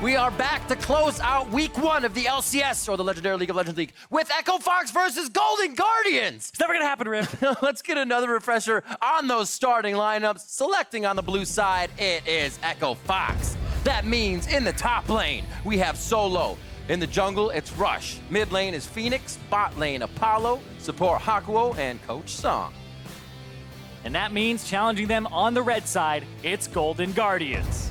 We are back to close out week 1 of the LCS, or the Legendary League of Legends League, with Echo Fox versus Golden Guardians. It's never gonna happen, Riff. Let's get another refresher on those starting lineups. Selecting on the blue side, it is Echo Fox. That means in the top lane, we have Solo. In the jungle, it's Rush. Mid lane is Fenix. Bot lane, Apollo. Support Hakuho and Coach Song. And that means challenging them on the red side, it's Golden Guardians.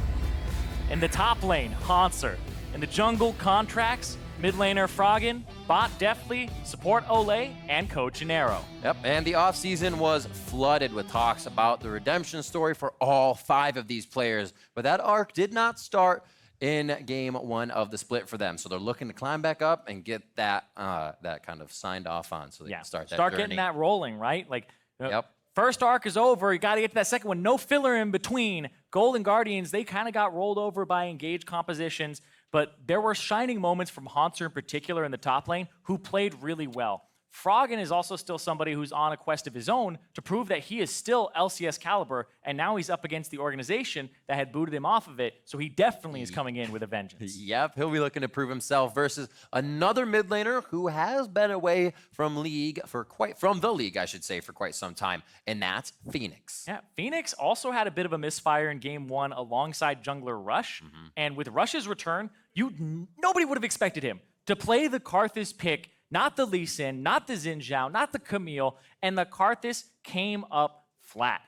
In the top lane, Hauntzer. In the jungle, Contractz. Mid laner, Froggen. Bot, Deftly. Support, Olleh. And Coach Nero. Yep, and the offseason was flooded with talks about the redemption story for all 5 of these players. But that arc did not start in game 1 of the split for them. So they're looking to climb back up and get that that kind of signed off on so they can start that journey. Getting that rolling, right? Like, yep. First arc is over. You got to get to that second one. No filler in between. Golden Guardians, they kind of got rolled over by engaged compositions, but there were shining moments from Hauntzer in particular in the top lane who played really well. Froggen is also still somebody who's on a quest of his own to prove that he is still LCS caliber, and now he's up against the organization that had booted him off of it, so he definitely is coming in with a vengeance. Yep, he'll be looking to prove himself versus another mid laner who has been away from the league for quite some time, and that's Fenix. Yeah, Fenix also had a bit of a misfire in game 1 alongside jungler Rush, and with Rush's return, nobody would have expected him to play the Karthus pick. Not the Lucian, not the Xin Zhao, not the Camille, and the Karthus came up flat.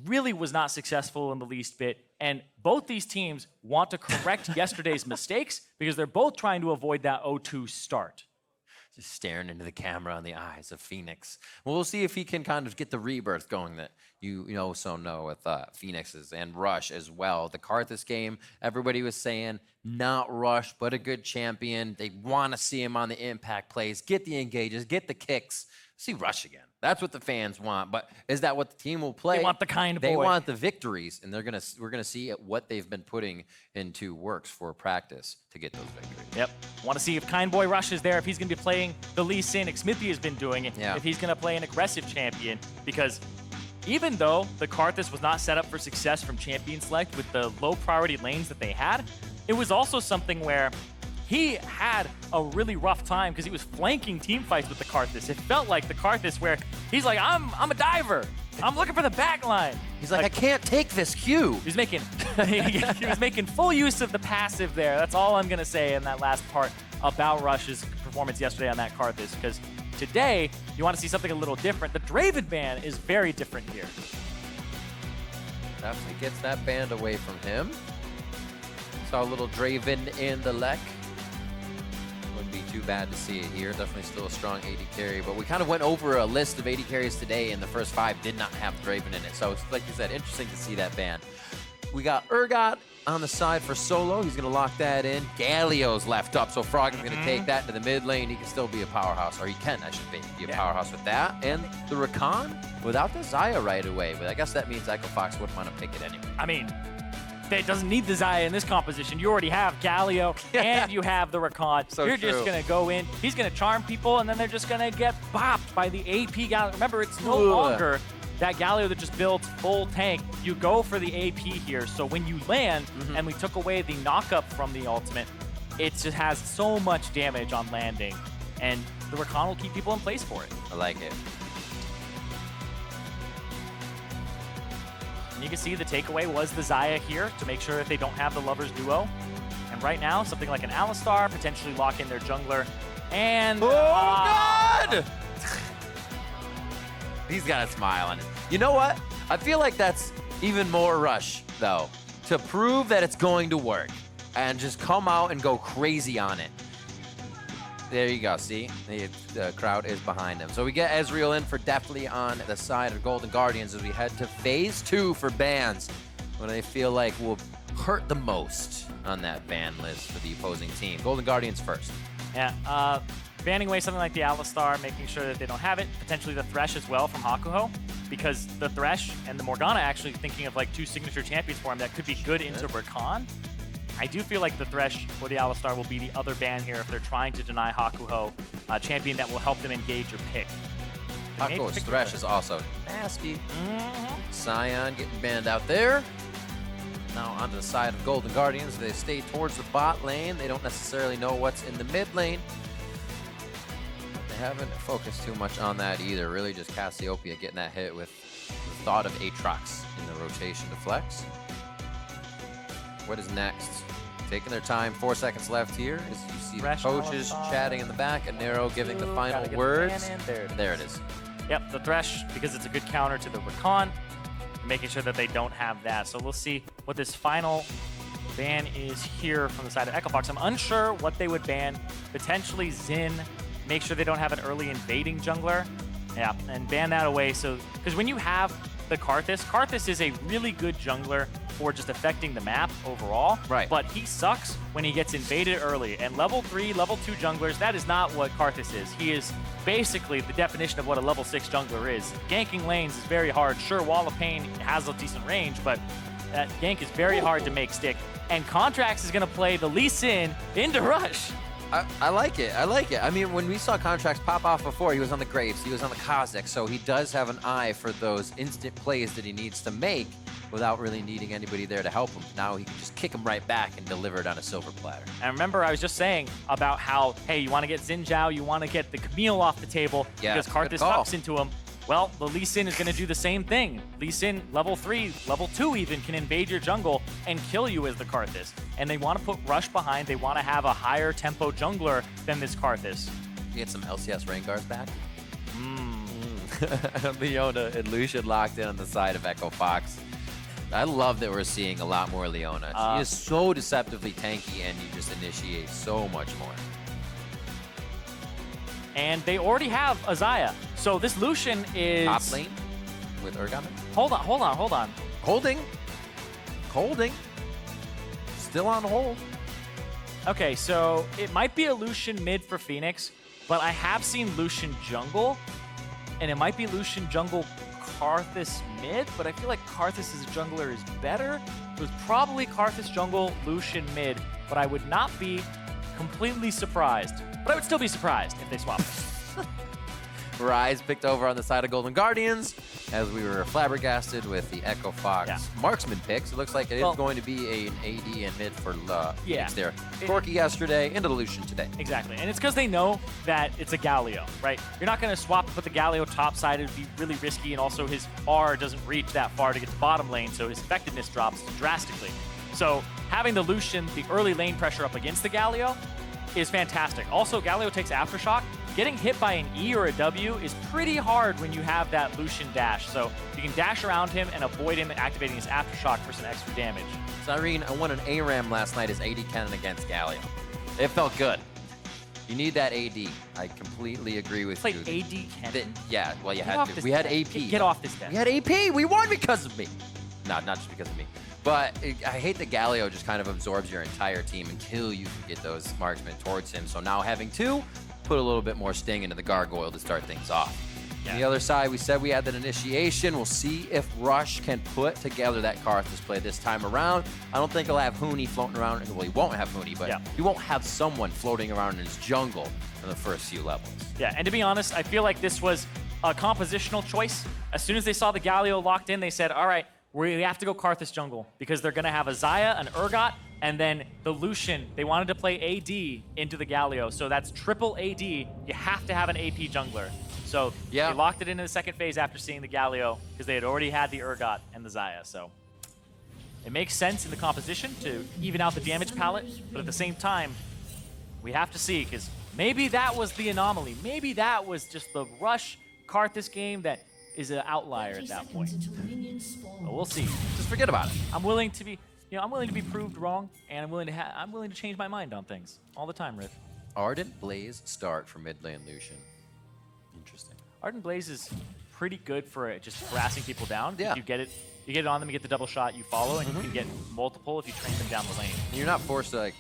Really was not successful in the least bit, and both these teams want to correct yesterday's mistakes because they're both trying to avoid that 0-2 start. Just staring into the camera on the eyes of Fenix. Well, we'll see if he can kind of get the rebirth going that you know with Phoenix's and Rush as well. The Karthus game, everybody was saying not Rush, but a good champion. They want to see him on the impact plays, get the engages, get the kicks. See Rush again. That's what the fans want. But is that what the team will play? They want the kind boy. They want the victories, and we're gonna see what they've been putting into works for practice to get those victories. Yep. Want to see if Kind Boy Rush is there, if he's gonna be playing the Lee Sin, Smithy has been doing it, if he's gonna play an aggressive champion, because even though the Karthus was not set up for success from champion select with the low priority lanes that they had, it was also something where he had a really rough time because he was flanking team fights with the Karthus. It felt like the Karthus where he's like, I'm a diver. I'm looking for the back line. He's like, I can't take this Q. He was making full use of the passive there. That's all I'm going to say in that last part about Rush's performance yesterday on that Karthus, because today you want to see something a little different. The Draven ban is very different here. Definitely gets that band away from him. Saw a little Draven in the Lek. Wouldn't be too bad to see it here. Definitely still a strong AD carry, but we kind of went over a list of AD carries today, and the first 5 did not have Draven in it. So it's, like you said, interesting to see that ban. We got Urgot on the side for Solo. He's going to lock that in. Galio's left up, so Froggen's going to take that to the mid lane. He can still be a powerhouse, or he can, I should be a powerhouse with that. And the Rakan without the Xayah right away, but I guess that means Echo Fox would want to pick it anyway. I mean, it doesn't need the Xayah in this composition. You already have Galio, and you have the Rakan. So You're just going to go in. He's going to charm people, and then they're just going to get bopped by the AP Galio. Remember, it's no longer that Galio that just builds full tank. You go for the AP here, so when you land, and we took away the knockup from the ultimate, it just has so much damage on landing, and the Rakan will keep people in place for it. I like it. You can see the takeaway was the Xayah here to make sure that they don't have the Lovers duo. And right now, something like an Alistar, potentially lock in their jungler. And... Oh, God! He's got a smile on it. You know what? I feel like that's even more Rush, though, to prove that it's going to work and just come out and go crazy on it. There you go, see? The crowd is behind him. So we get Ezreal in for Deftly on the side of Golden Guardians as we head to phase 2 for bans, when they feel like will hurt the most on that ban list for the opposing team. Golden Guardians first. Yeah, banning away something like the Alistar, making sure that they don't have it. Potentially the Thresh as well from Hakuho, because the Thresh and the Morgana actually thinking of like 2 signature champions for him that could be good into Rakan. I do feel like the Thresh or the Alistar will be the other ban here if they're trying to deny Hakuho a champion that will help them engage your pick. Hakuho's Thresh is also nasty. Sion getting banned out there. Now onto the side of Golden Guardians. They stay towards the bot lane. They don't necessarily know what's in the mid lane. But they haven't focused too much on that either. Really just Cassiopeia getting that hit with the thought of Aatrox in the rotation to flex. What is next? Taking their time, 4 seconds left here. As you see the coaches chatting in the back, and Nero giving the final words. There it is. Yep, the Thresh, because it's a good counter to the Rakan, making sure that they don't have that. So we'll see what this final ban is here from the side of Echo Fox. I'm unsure what they would ban. Potentially Xin, make sure they don't have an early invading jungler. Yeah, and ban that away. So, because when you have the Karthus is a really good jungler for just affecting the map overall. Right. But he sucks when he gets invaded early. And level 3, level 2 junglers, that is not what Karthus is. He is basically the definition of what a level 6 jungler is. Ganking lanes is very hard. Sure, Wall of Pain has a decent range, but that gank is very hard to make stick. And Contractz is going to play the Lee Sin into Rush. I like it. I like it. I mean, when we saw Contractz pop off before, he was on the Graves, he was on the Kha'Zix, so he does have an eye for those instant plays that he needs to make without really needing anybody there to help him. Now he can just kick him right back and deliver it on a silver platter. And remember, I was just saying about how, hey, you want to get Xin Zhao, you want to get the Camille off the table because Karthus hops into him. Well, the Lee Sin is going to do the same thing. Lee Sin, level 3, level 2 even, can invade your jungle and kill you as the Karthus. And they want to put Rush behind. They want to have a higher tempo jungler than this Karthus. You get some LCS Rangers back. Leona and Lucian locked in on the side of Echo Fox. I love that we're seeing a lot more Leona. She is so deceptively tanky, and you just initiate so much more. And they already have a Xayah. So this Lucian is... Top lane with Urgot. Hold on. Holding. Still on hold. Okay, so it might be a Lucian mid for Fenix, but I have seen Lucian jungle, and it might be Lucian jungle Karthus mid, but I feel like Karthus as a jungler is better. It was probably Karthus jungle, Lucian mid, but I would not be completely surprised. But I would still be surprised if they swap. Ryze picked over on the side of Golden Guardians as we were flabbergasted with the Echo Fox marksman picks. It looks like it is going to be an AD and mid for Fenix there. Corky yesterday, into the Lucian today. Exactly, and it's because they know that it's a Galio, right? You're not going to swap and put the Galio topside. It would be really risky, and also his R doesn't reach that far to get to bottom lane, so his effectiveness drops drastically. So having the Lucian, the early lane pressure up against the Galio, is fantastic. Also, Galio takes Aftershock. Getting hit by an E or a W is pretty hard when you have that Lucian dash. So you can dash around him and avoid him activating his Aftershock for some extra damage. Cyrene, I won an ARAM last night as AD Cannon against Galio. It felt good. You need that AD. I completely agree with you. Play AD Cannon? Yeah, well, you had to. We had AP. Get off this desk. We had AP. We won because of me. No, not just because of me. But I hate that Galio just kind of absorbs your entire team until you can get those marksmen towards him. So now having two, put a little bit more sting into the gargoyle to start things off. On the other side, we said we had that initiation. We'll see if Rush can put together that Karthus play this time around. I don't think he'll have Huni floating around. Well, he won't have Huni, but he won't have someone floating around in his jungle in the first few levels. Yeah, and to be honest, I feel like this was a compositional choice. As soon as they saw the Galio locked in, they said, all right, we have to go Karthus jungle because they're going to have a Xayah, an Urgot, and then the Lucian. They wanted to play AD into the Galio, so that's triple AD. You have to have an AP jungler. So they locked it into the second phase after seeing the Galio because they had already had the Urgot and the Xayah. So it makes sense in the composition to even out the damage palette, but at the same time, we have to see because maybe that was the anomaly. Maybe that was just the Rush Karthus game that is an outlier at that point. But we'll see. Just forget about it. I'm willing to be, I'm willing to be proved wrong, and I'm willing to change my mind on things all the time, Riff. Ardent Blaze start for mid lane Lucian. Interesting. Ardent Blaze is pretty good for just harassing people down. Yeah. You get it on them, you get the double shot, you follow, and you can get multiple if you train them down the lane. And you're not forced to like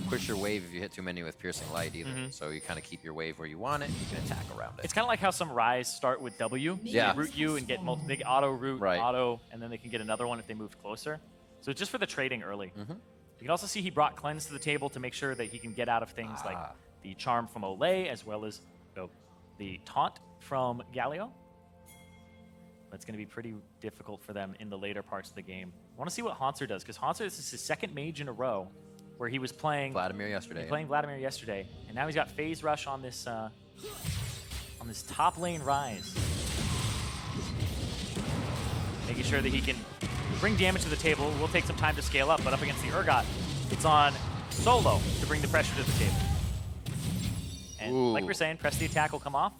push your wave if you hit too many with Piercing Light either. So you kind of keep your wave where you want it, you can attack around it. It's kind of like how some Ryze start with W. Yeah. They root you and get they get auto root, auto, and then they can get another one if they move closer. So it's just for the trading early. You can also see he brought Cleanse to the table to make sure that he can get out of things like the Charm from Olleh, as well as the Taunt from Galio. That's going to be pretty difficult for them in the later parts of the game. I want to see what Hauntzer does, because Hauntzer, this is his second mage in a row where he was playing Vladimir yesterday. Vladimir yesterday, and now he's got phase rush on this top lane Ryze, making sure that he can bring damage to the table. Will take some time to scale up, but up against the Urgot, it's on Solo to bring the pressure to the table. And like we're saying, press the attack will come off.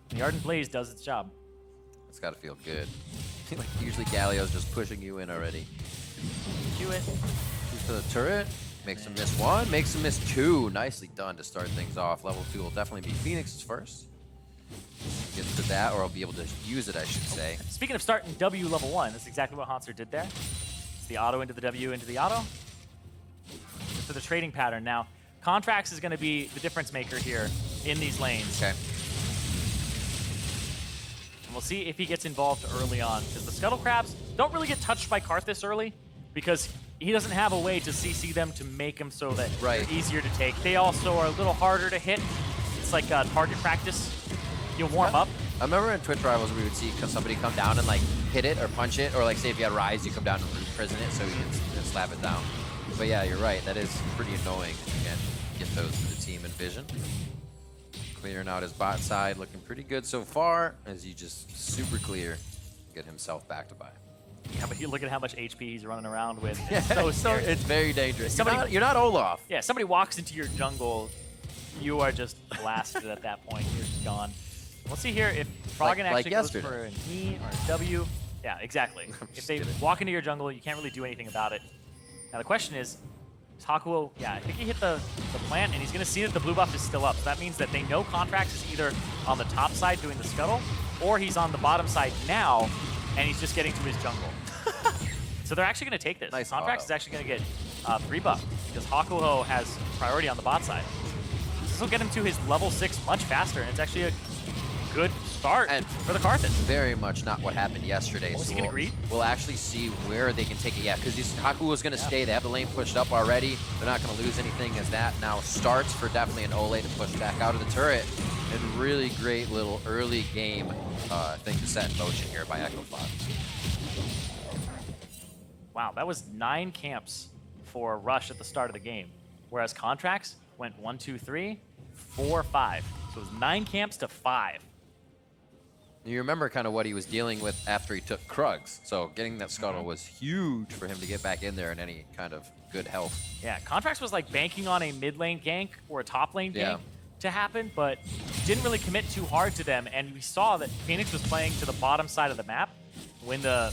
And the Ardent Blaze does its job. It's got to feel good. Like usually Galio's just pushing you in already. Do it. Goes to the turret. Makes him miss one. Makes him miss two. Nicely done to start things off. Level 2 will definitely be Fenix's first. Gets to that, or I'll be able to use it, I should say. Speaking of starting W level 1, that's exactly what Hauntzer did there. It's the auto into the W into the auto. Just for the trading pattern. Now, Contractz is going to be the difference maker here in these lanes. Okay. And we'll see if he gets involved early on, because the Scuttle Crabs don't really get touched by Karthus early, because he doesn't have a way to CC them to make them so that they're easier to take. They also are a little harder to hit. It's like target practice. You'll warm up. I remember in Twitch Rivals we would see somebody come down and like hit it or punch it, or like say if you had Ryze, you come down and imprison it so you can slap it down. But yeah, you're right. That is pretty annoying. You can't get those to the team in vision. Clearing out his bot side, looking pretty good so far as he just super clear, get himself back to buy. Yeah, but you look at how much HP he's running around with. It's so scary. It's very dangerous. You're not Olaf. Yeah, somebody walks into your jungle, you are just blasted at that point. You're just gone. We'll see here if Froggen actually goes for an E or a W. Yeah, exactly. If they walk into your jungle, you can't really do anything about it. Now the question is Hakuho, yeah, I think he hit the plant, and he's going to see that the blue buff is still up. So that means that they know Contractz is either on the top side doing the scuttle, or he's on the bottom side now, and he's just getting to his jungle. So they're actually going to take this. Nice Contractz is actually going to get 3 buff, because Hakuho has priority on the bot side. This will get him to his level 6 much faster, and it's actually a good start for the Karthus. Very much not what happened yesterday. Was he going to greet? We'll actually see where they can take it. Yeah, because Hakuho's going to stay. They have the lane pushed up already. They're not going to lose anything as that now starts for Deftly and Olleh to push back out of the turret. And really great little early game thing to set in motion here by EchoFlock. Wow, that was 9 camps for Rush at the start of the game, whereas Contractz went 1, 2, 3, 4, 5. So it was 9 camps to 5. You remember kind of what he was dealing with after he took Krugs. So getting that scuttle was huge for him to get back in there in any kind of good health. Yeah, Contractz was like banking on a mid lane gank or a top lane gank to happen, but didn't really commit too hard to them. And we saw that Fenix was playing to the bottom side of the map. When the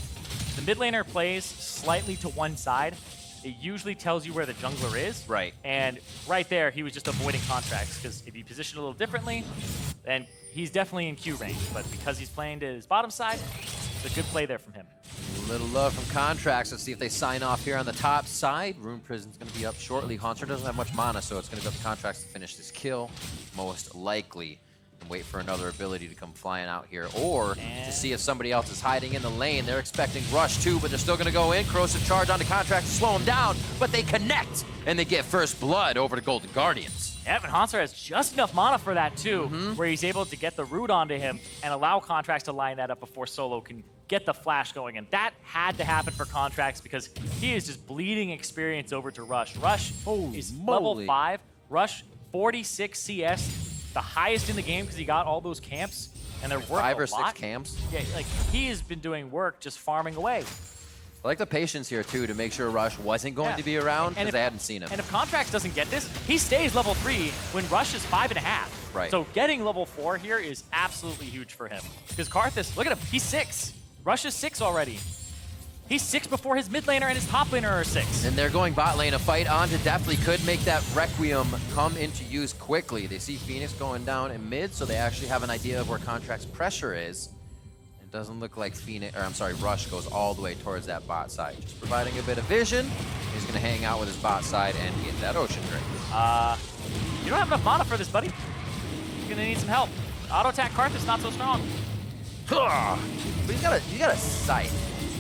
mid laner plays slightly to one side, it usually tells you where the jungler is. Right. And right there, he was just avoiding Contractz, because if you position a little differently, then he's definitely in Q range. But because he's playing to his bottom side, it's a good play there from him. A little love from Contractz. Let's see if they sign off here on the top side. Rune Prison's going to be up shortly. Hauntzer doesn't have much mana, so it's going to go to Contractz to finish this kill, most likely. And wait for another ability to come flying out here, or to see if somebody else is hiding in the lane. They're expecting Rush too, but they're still going to go in. Corrosive Charge onto Contractz to slow him down, but they connect, and they get first blood over to Golden Guardians. Yeah, but Hauntzer has just enough mana for that too, where he's able to get the root onto him and allow Contractz to line that up before Solo can get the flash going. And that had to happen for Contractz, because he is just bleeding experience over to Rush. Rush is level 5. Rush 46 CS. The highest in the game, because he got all those camps, and they're worth 5 or a lot. 6 camps. Yeah, like he has been doing work just farming away. I like the patience here too to make sure Rush wasn't going to be around, because they hadn't seen him. And if Contractz doesn't get this, he stays level 3 when Rush is 5.5. Right. So getting level 4 here is absolutely huge for him. Because Karthus, look at him, he's 6. Rush is 6 already. He's 6 before his mid laner and his top laner are 6. And they're going bot lane. A fight onto Deftly could make that Requiem come into use quickly. They see Fenix going down in mid, so they actually have an idea of where Contract's pressure is. It doesn't look like Rush goes all the way towards that bot side. Just providing a bit of vision. He's going to hang out with his bot side and get that Ocean Drake. You don't have enough mana for this, buddy. You're going to need some help. Auto attack Karthus not so strong. But you got a sight.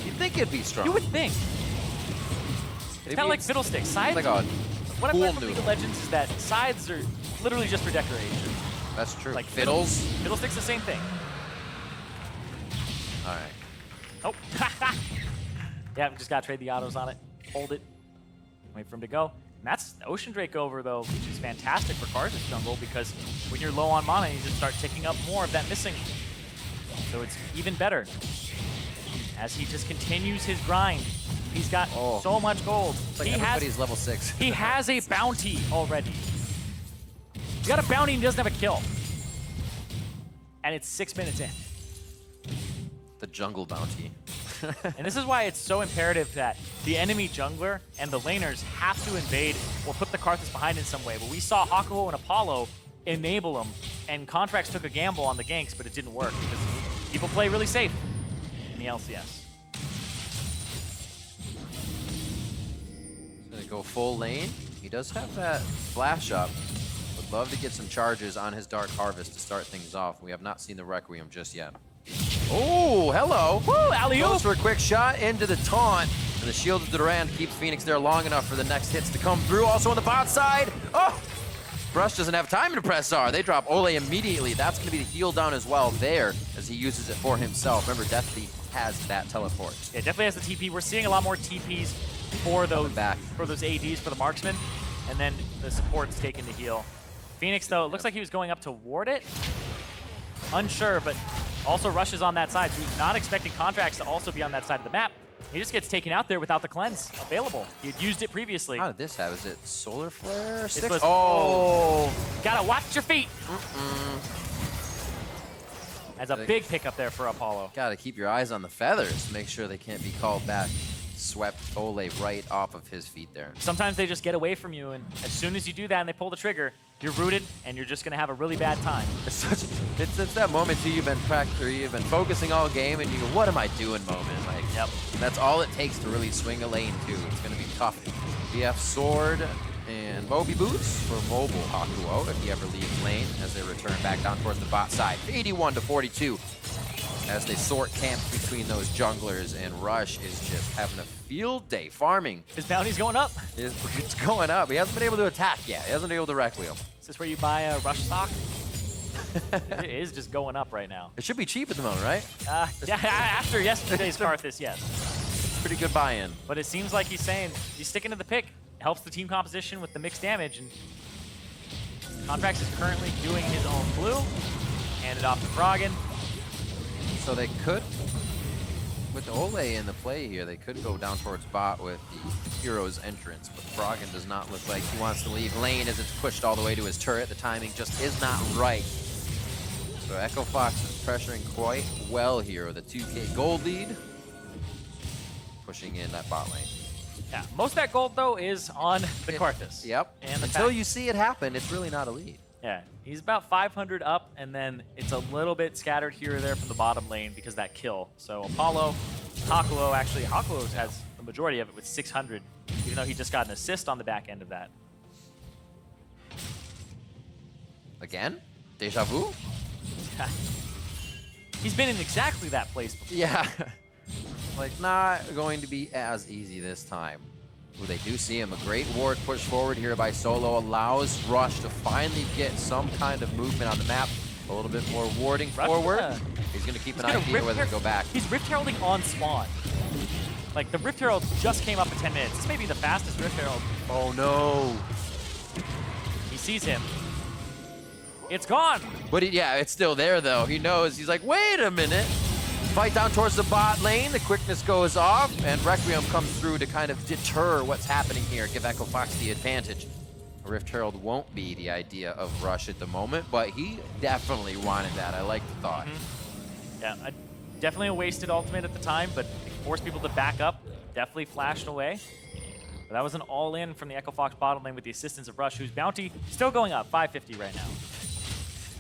You'd think it'd be strong. You would think. It's kind of like Fiddlesticks. Scythe, like a what I've learned from League of Legends is that scythes are literally just for decoration. That's true. Like Fiddles? Fiddlesticks, the same thing. All right. Oh. Yeah, we just got to trade the autos on it. Hold it. Wait for him to go. And that's Ocean Drake over, though, which is fantastic for Karthus jungle because when you're low on mana, you just start ticking up more of that missing. So it's even better. As he just continues his grind. He's got so much gold. It's like everybody's level 6. He has a bounty already. He's got a bounty and he doesn't have a kill. And it's 6 minutes in. The jungle bounty. And this is why it's so imperative that the enemy jungler and the laners have to invade or put the Karthus behind in some way. But we saw Hakuho and Apollo enable him, and Contractz took a gamble on the ganks, but it didn't work because people play really safe in the LCS. Gonna go full lane. He does have that flash up. Would love to get some charges on his Dark Harvest to start things off. We have not seen the Requiem just yet. Oh, hello. Woo, alley-oop. Goes for a quick shot into the taunt. And the shield of Durand keeps Fenix there long enough for the next hits to come through. Also on the bot side. Oh! Brush doesn't have time to press R. They drop Olleh immediately. That's going to be the heal down as well there as he uses it for himself. Remember, Deftly has that teleport. Yeah, definitely has the TP. We're seeing a lot more TPs for those ADs, for the marksman. And then the support's taking the heal. Fenix, though, it looks like he was going up to ward it. Unsure, but also rushes on that side. So he's not expecting Contractz to also be on that side of the map. He just gets taken out there without the cleanse available. He had used it previously. How did this have? Is it Solar Flare? Gotta watch your feet. That's a big pickup there for Apollo. Gotta keep your eyes on the feathers to make sure they can't be called back. Swept Olleh right off of his feet there. Sometimes they just get away from you, and as soon as you do that and they pull the trigger, you're rooted, and you're just gonna have a really bad time. It's that moment too. You've been focusing all game, and you go, "What am I doing?" moment. Like, yep. That's all it takes to really swing a lane too. It's gonna be tough. BF Sword and Moby Boots for mobile Hakuho if he ever leaves lane as they return back down towards the bot side. 81 to 42. As they sort camps between those junglers, and Rush is just having a field day farming. His bounty's going up. It's going up. He hasn't been able to attack yet. He hasn't been able to Requiem. Is this where you buy a Rush stock? It is just going up right now. It should be cheap at the moment, right? Yeah, after yesterday's Karthus, yes. Pretty good buy-in. But it seems like he's saying he's sticking to the pick. Helps the team composition with the mixed damage, and Contractz is currently doing his own blue. Hand it off to Froggen. So they could, with Olleh in the play here, they could go down towards bot with the hero's entrance, but Froggen does not look like he wants to leave lane as it's pushed all the way to his turret. The timing just is not right. So Echo Fox is pressuring quite well here with a 2K gold lead, pushing in that bot lane. Yeah, most of that gold, though, is on the Karthus. Yep, and until you see it happen, it's really not a lead. Yeah, he's about 500 up, and then it's a little bit scattered here or there from the bottom lane because of that kill. So Apollo, Hakuho, actually, Hakuho has the majority of it with 600, even though he just got an assist on the back end of that. Again? Deja vu? He's been in exactly that place before. Yeah. Like, not going to be as easy this time. Ooh, they do see him. A great ward push forward here by Solo allows Rush to finally get some kind of movement on the map. A little bit more warding forward. He's going to keep an idea whether to go back. He's Rift Heralding on spawn. Like, the Rift Herald just came up in 10 minutes. This may be the fastest Rift Herald. Oh, no. He sees him. It's gone. But yeah, it's still there, though. He knows. He's like, wait a minute. Fight down towards the bot lane. The quickness goes off, and Requiem comes through to kind of deter what's happening here, give Echo Fox the advantage. Rift Herald won't be the idea of Rush at the moment, but he definitely wanted that. I like the thought. Yeah, definitely a wasted ultimate at the time, but it forced people to back up. Definitely flashed away. But that was an all-in from the Echo Fox bottom lane with the assistance of Rush, whose bounty still going up, 550 right now.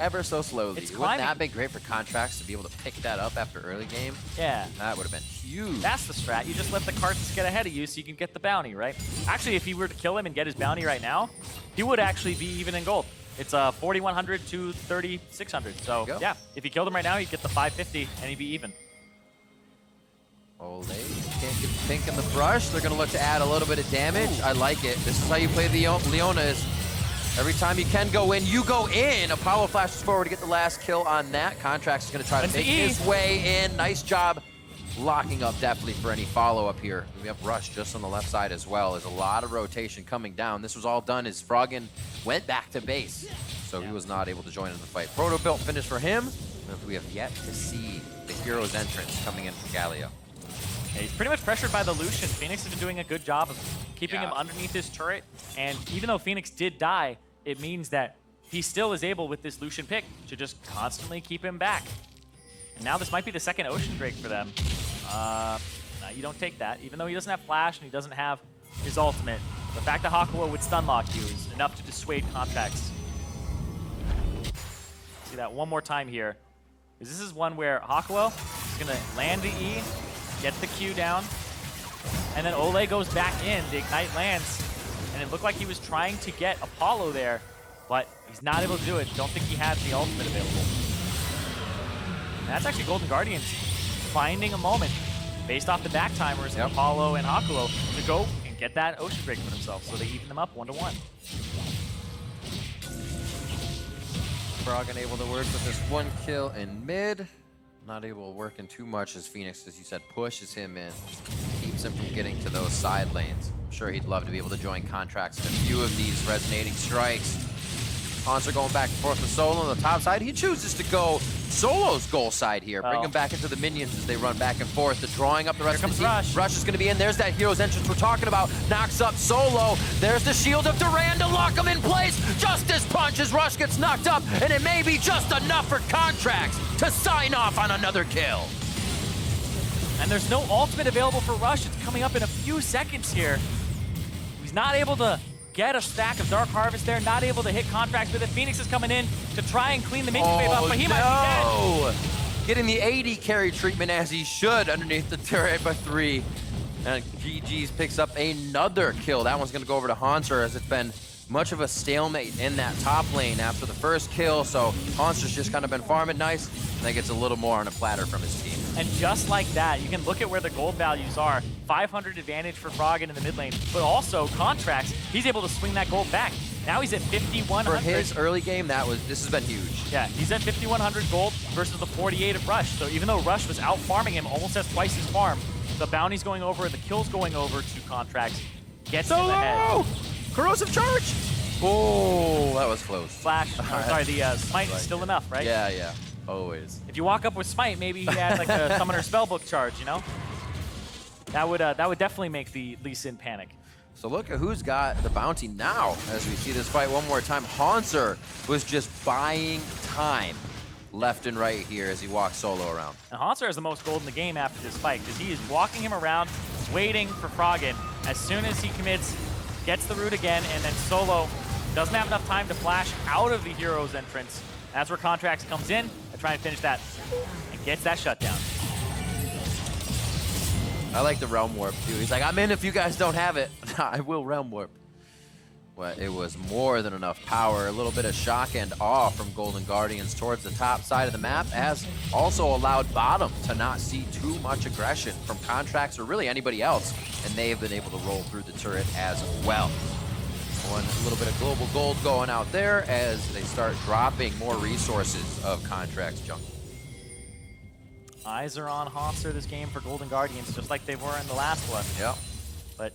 Ever so slowly. It's Wouldn't that have been great for Contractz to be able to pick that up after early game? Yeah. That would have been huge. That's the strat. You just let the Karthus get ahead of you so you can get the bounty, right? Actually, if he were to kill him and get his bounty right now, he would actually be even in gold. It's 4,100 to 3,600. So, yeah, if he killed him right now, he'd get the 550 and he'd be even. Olleh can't get the pink in the brush. They're going to look to add a little bit of damage. I like it. This is how you play the Leona is. Every time you can go in, you go in. Apollo flashes forward to get the last kill on that. Contractz is going to try to make his way in. Nice job locking up Deftly for any follow-up here. We have Rush just on the left side as well. There's a lot of rotation coming down. This was all done as Froggen went back to base, so he was not able to join in the fight. Proto built finish for him, and we have yet to see the hero's entrance coming in from Galio. Yeah, he's pretty much pressured by the Lucian. Phoenix has been doing a good job of keeping him underneath his turret, and even though Phoenix did die, it means that he still is able, with this Lucian pick, to just constantly keep him back. And now this might be the second Ocean Drake for them. No, you don't take that. Even though he doesn't have Flash and he doesn't have his ultimate, the fact that Hakuho would stun lock you is enough to dissuade Contractz. See that one more time here. This is one where Hakuho is going to land the E, get the Q down, and then Olleh goes back in. The Ignite lands, and it looked like he was trying to get Apollo there, but he's not able to do it. Don't think he had the ultimate available. And that's actually Golden Guardians finding a moment based off the back timers of Apollo and Hakuho to go and get that Ocean Drake for themselves. So they even them up 1-1. Froggen able to work with this one kill in mid. Not able to work in too much as Phoenix, as you said, pushes him in. Keeps him from getting to those side lanes. I'm sure he'd love to be able to join Contractz in a few of these resonating strikes. Hauntzer going back and forth with Solo on the top side. He chooses to go Solo's goal side here. Bring him back into the minions as they run back and forth. They're drawing up the rest of the team. Rush. Rush is going to be in. There's that hero's entrance we're talking about. Knocks up Solo. There's the shield of Duran to lock him in place. Justice punch as Rush gets knocked up, and it may be just enough for Contractz to sign off on another kill. And there's no ultimate available for Rush. It's coming up in a few seconds here. He's not able to get a stack of Dark Harvest there, not able to hit Contractz with it. Phoenix is coming in to try and clean the minion wave up, but he might be dead. Getting the AD carry treatment as he should underneath the turret by 3. And GGS picks up another kill. That one's going to go over to Hauntzer as it's been much of a stalemate in that top lane after the first kill. So Hauntzer's just kind of been farming nice, and then gets a little more on a platter from his team. And just like that, you can look at where the gold values are. 500 advantage for Froggen in the mid lane, but also Contractz, he's able to swing that gold back. Now he's at 5,100. For his early game, this has been huge. Yeah, he's at 5,100 gold versus the 48 of Rush. So even though Rush was out farming him, almost has twice his farm, the bounty's going over, the kill's going over to Contractz. Gets him ahead. Corrosive charge! Oh, that was close. Flash, sorry, the smite is still enough, right? Yeah, yeah, always. If you walk up with smite, maybe he had like a summoner spellbook charge, you know? That would definitely make the Lee Sin panic. So look at who's got the bounty now as we see this fight one more time. Hauntzer was just buying time left and right here as he walks Solo around. And Hauntzer has the most gold in the game after this fight because he is walking him around, waiting for Froggen. As soon as he commits, gets the root again, and then Solo doesn't have enough time to flash out of the hero's entrance. That's where Contractz comes in to try and finish that and gets that shutdown. I like the Realm Warp too. He's like, I'm in if you guys don't have it. I will Realm Warp. Well, it was more than enough power. A little bit of shock and awe from Golden Guardians towards the top side of the map, as also allowed bottom to not see too much aggression from Contractz or really anybody else, and they have been able to roll through the turret as well. One little bit of global gold going out there as they start dropping more resources of Contractz jungle. Eyes are on Hauntzer this game for Golden Guardians, just like they were in the last one. Yeah. But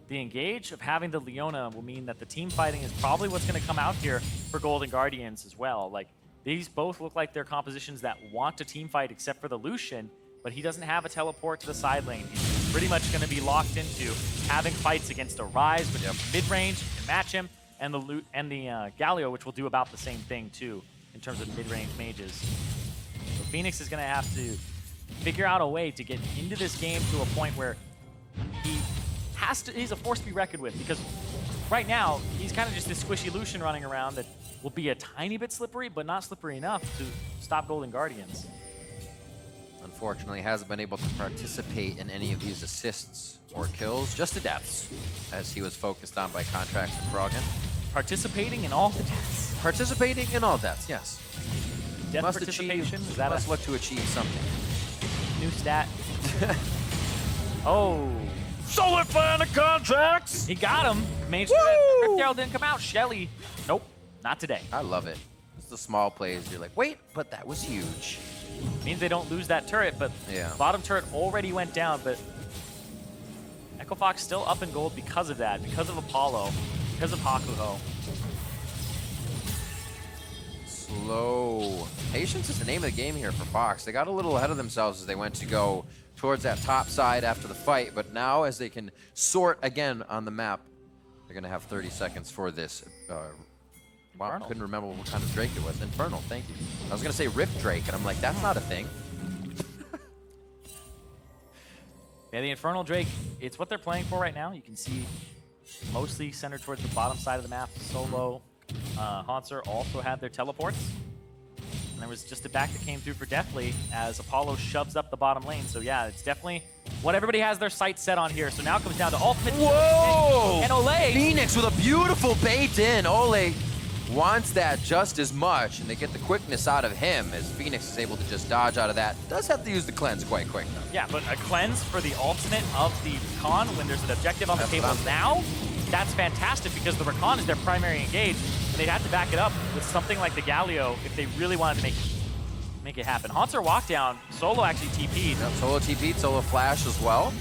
the engage of having the Leona will mean that the team fighting is probably what's going to come out here for Golden Guardians as well. Like, these both look like they're compositions that want to team fight except for the Lucian, but he doesn't have a teleport to the side lane. He's pretty much going to be locked into having fights against a Ryze, which is mid-range, can match him, and the Galio, which will do about the same thing too in terms of mid-range mages. So Phoenix is going to have to figure out a way to get into this game to a point where he's a force to be reckoned with, because right now he's kind of just this squishy Lucian running around that will be a tiny bit slippery, but not slippery enough to stop Golden Guardians. Unfortunately, hasn't been able to participate in any of these assists or kills, just the deaths, as he was focused on by Contractz and Froggen. Participating in all the deaths. Participating in all deaths, yes. Death participation, is that must look to achieve something. New stat. Oh. Solar fan of Contractz! He got him. Made sure that didn't come out. Shelly, nope, not today. I love it. It's the small plays. You're like, wait, but that was huge. Means they don't lose that turret, but Yeah. bottom turret already went down, but Echo Fox still up in gold because of that, because of Apollo, because of Hakuho. Slow. Patience is the name of the game here for Fox. They got a little ahead of themselves as they went to go towards that top side after the fight, but now as they can sort again on the map, they're going to have 30 seconds for this. Wow, I couldn't remember what kind of Drake it was. Infernal, thank you. I was going to say Rift Drake, and I'm like, that's not a thing. Yeah, the Infernal Drake, it's what they're playing for right now. You can see mostly centered towards the bottom side of the map. Solo, Hauntzer also had their teleports. And there was just a back that came through for Deftly as Apollo shoves up the bottom lane. So yeah, it's definitely what everybody has their sights set on here. So now it comes down to ultimate. Whoa! And Olleh. Fenix with a beautiful bait in. Olleh wants that just as much, and they get the quickness out of him as Fenix is able to just dodge out of that. Does have to use the cleanse quite quick, though. Yeah, but a cleanse for the ultimate of the Rakan when there's an objective on the table now, that's fantastic because the Rakan is their primary engage, and they'd have to back it up with something like the Galio if they really wanted to make it happen. Hauntzer walked down, Solo actually TP'd. Yep, Solo TP'd, Solo flash as well.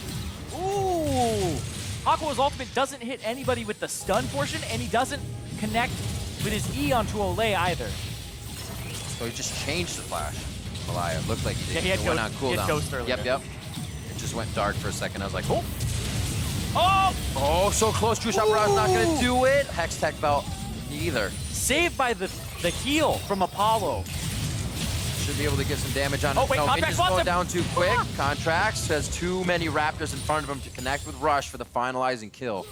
Ooh! Hakuho's ultimate doesn't hit anybody with the stun portion, and he doesn't connect with his E onto Olleh either. So he just changed the flash. Malaya, it looked like he did. Yeah, he had it went on he had cooldown. Ghost earlier. Yep. It just went dark for a second. I was like, oh! Oh! Oh, so close. True Shot Barrage not going to do it. Hex Tech Belt either. Saved by the heal from Apollo. Should be able to get some damage on Oh, wait, no, Contractz Ninja's wants going him. down too quick. Contractz has too many Raptors in front of him to connect with Rush for the finalizing kill.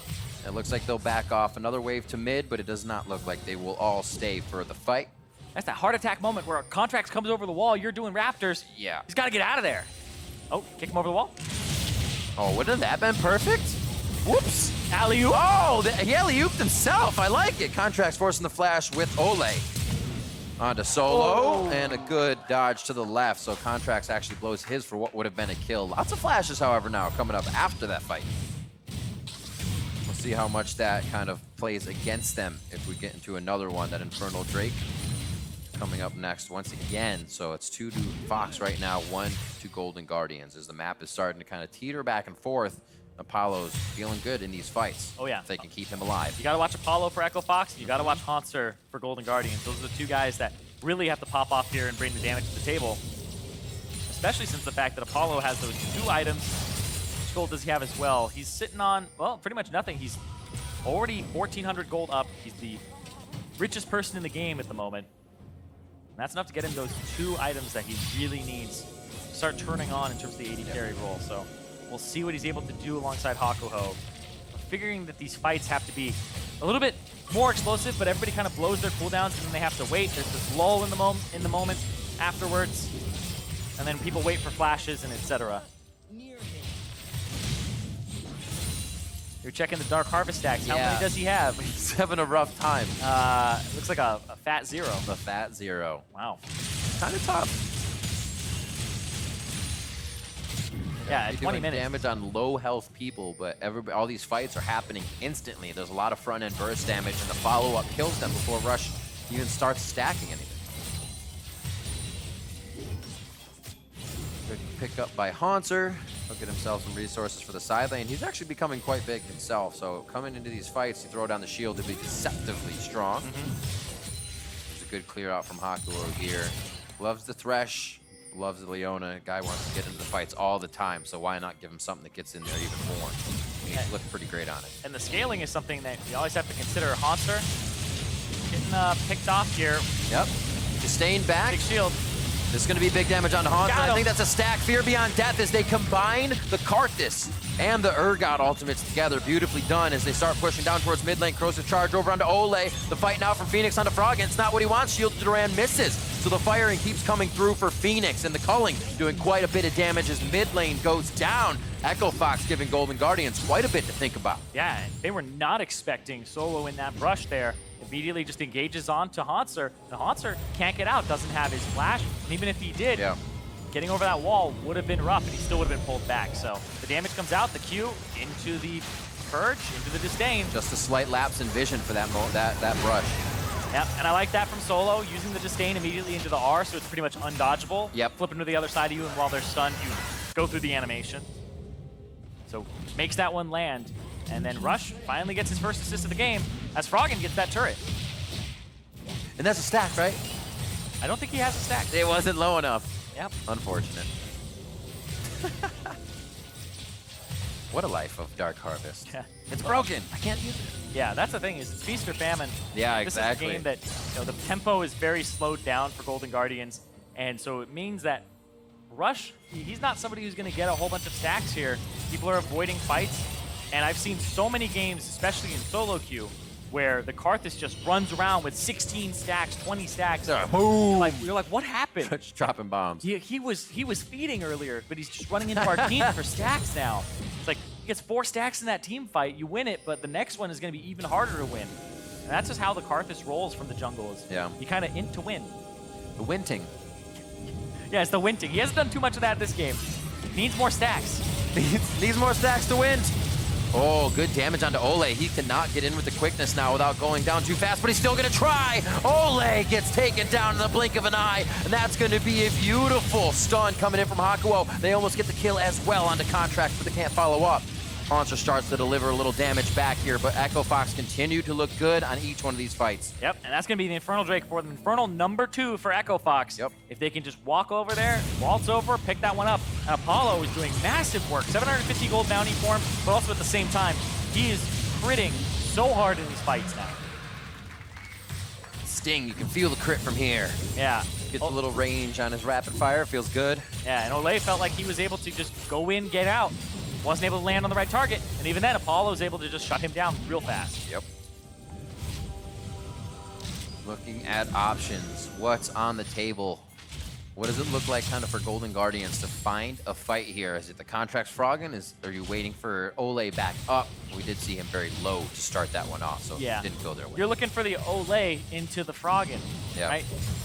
It looks like they'll back off another wave to mid, but it does not look like they will all stay for the fight. That's that heart attack moment where Contractz comes over the wall, you're doing Raptors. Yeah. He's got to get out of there. Oh, kick him over the wall. Oh, wouldn't that been perfect? Whoops. Alley-oop. Oh, he alley-ooped himself. I like it. Contractz forcing the flash with Olleh. Onto Solo, and a good dodge to the left, so Contractz actually blows his for what would have been a kill. Lots of flashes, however, now coming up after that fight. We'll see how much that kind of plays against them if we get into another one. That Infernal Drake coming up next once again. So it's 2 to Fox right now, 1 to Golden Guardians as the map is starting to kind of teeter back and forth. Apollo's feeling good in these fights. Oh, yeah. If they can keep him alive. You got to watch Apollo for Echo Fox. You got to watch Hauntzer for Golden Guardians. Those are the two guys that really have to pop off here and bring the damage to the table. Especially since the fact that Apollo has those 2 items. Which gold does he have as well? He's sitting on, well, pretty much nothing. He's already 1,400 gold up. He's the richest person in the game at the moment. And that's enough to get him those 2 items that he really needs to start turning on in terms of the AD carry role. So we'll see what he's able to do alongside Hakuho. We're figuring that these fights have to be a little bit more explosive, but everybody kind of blows their cooldowns and then they have to wait. There's this lull in the moment afterwards, and then people wait for flashes and etc. You're checking the Dark Harvest stacks. How many does he have? He's having a rough time. Looks like a fat 0. The fat 0. Wow. Kind of tough. Yeah, at 20 minutes. Damage on low health people, but all these fights are happening instantly. There's a lot of front end burst damage, and the follow-up kills them before Rush even starts stacking anything. Good pick up by Hauntzer. He'll get himself some resources for the side lane. He's actually becoming quite big himself, so coming into these fights, you throw down the shield to be deceptively strong. There's a good clear out from Hakuho here. Loves the Thresh. Loves the Leona. Guy wants to get into the fights all the time, so why not give him something that gets in there even more? He's looked pretty great on it. And the scaling is something that you always have to consider. Hauntzer getting picked off here. Yep. Just staying back. Big shield. This is going to be big damage onto Hauntzer. I think that's a stack. Fear Beyond Death as they combine the Karthus and the Urgot ultimates together. Beautifully done as they start pushing down towards mid lane. Corrosive Charge over onto Olleh. The fight now from Fenix onto Froggen. It's not what he wants. Shield to Duran misses. So the firing keeps coming through for Fenix, and the culling doing quite a bit of damage as mid lane goes down. Echo Fox giving Golden Guardians quite a bit to think about. Yeah, they were not expecting Solo in that brush there. Immediately just engages on to Hauntzer. The Hauntzer can't get out, doesn't have his flash. And even if he did, getting over that wall would have been rough, and he still would have been pulled back. So the damage comes out, the Q into the Purge, into the Disdain. Just a slight lapse in vision for that brush. Yep, and I like that from Solo, using the disdain immediately into the R, so it's pretty much undodgeable. Yep. Flipping to the other side of you, and while they're stunned, you go through the animation. So makes that one land. And then Rush finally gets his first assist of the game as Froggen gets that turret. And that's a stack, right? I don't think he has a stack. It wasn't low enough. Yep. Unfortunate. What a life of Dark Harvest. Yeah. It's broken. I can't use it. Yeah, that's the thing, is it's feast or famine. Yeah, exactly. This is a game that, you know, the tempo is very slowed down for Golden Guardians, and so it means that Rush, he's not somebody who's going to get a whole bunch of stacks here. People are avoiding fights, and I've seen so many games, especially in solo queue, where the Karthus just runs around with 16 stacks, 20 stacks. Boom! You're like, what happened? Just dropping bombs. He was feeding earlier, but he's just running into our team for stacks now. It's like, he gets 4 stacks in that team fight, you win it, but the next one is going to be even harder to win. And that's just how the Karthus rolls from the jungle. Is you kind of int to win. The winting. Yeah, it's the winting. He hasn't done too much of that this game. Needs more stacks. Needs more stacks to win. Oh, good damage onto Olleh. He cannot get in with the quickness now without going down too fast, but he's still going to try. Olleh gets taken down in the blink of an eye, and that's going to be a beautiful stun coming in from Hakuho. They almost get the kill as well onto Contractz, but they can't follow up. Hauntzer starts to deliver a little damage back here, but Echo Fox continued to look good on each one of these fights. Yep, and that's going to be the Infernal Drake for them. Infernal number 2 for Echo Fox. Yep. If they can just walk over there, waltz over, pick that one up. And Apollo is doing massive work. 750 gold bounty for him, but also at the same time, he is critting so hard in these fights now. Sting, you can feel the crit from here. Yeah. Gets a little range on his rapid fire, feels good. Yeah, and Olleh felt like he was able to just go in, get out. Wasn't able to land on the right target, and even then, Apollo was able to just shut him down real fast. Yep. Looking at options, what's on the table? What does it look like kind of for Golden Guardians to find a fight here? Is it the Contractz Froggen? Are you waiting for Olleh back up? We did see him very low to start that one off, so yeah. it didn't go their way. You're looking for the Olleh into the Froggen, right?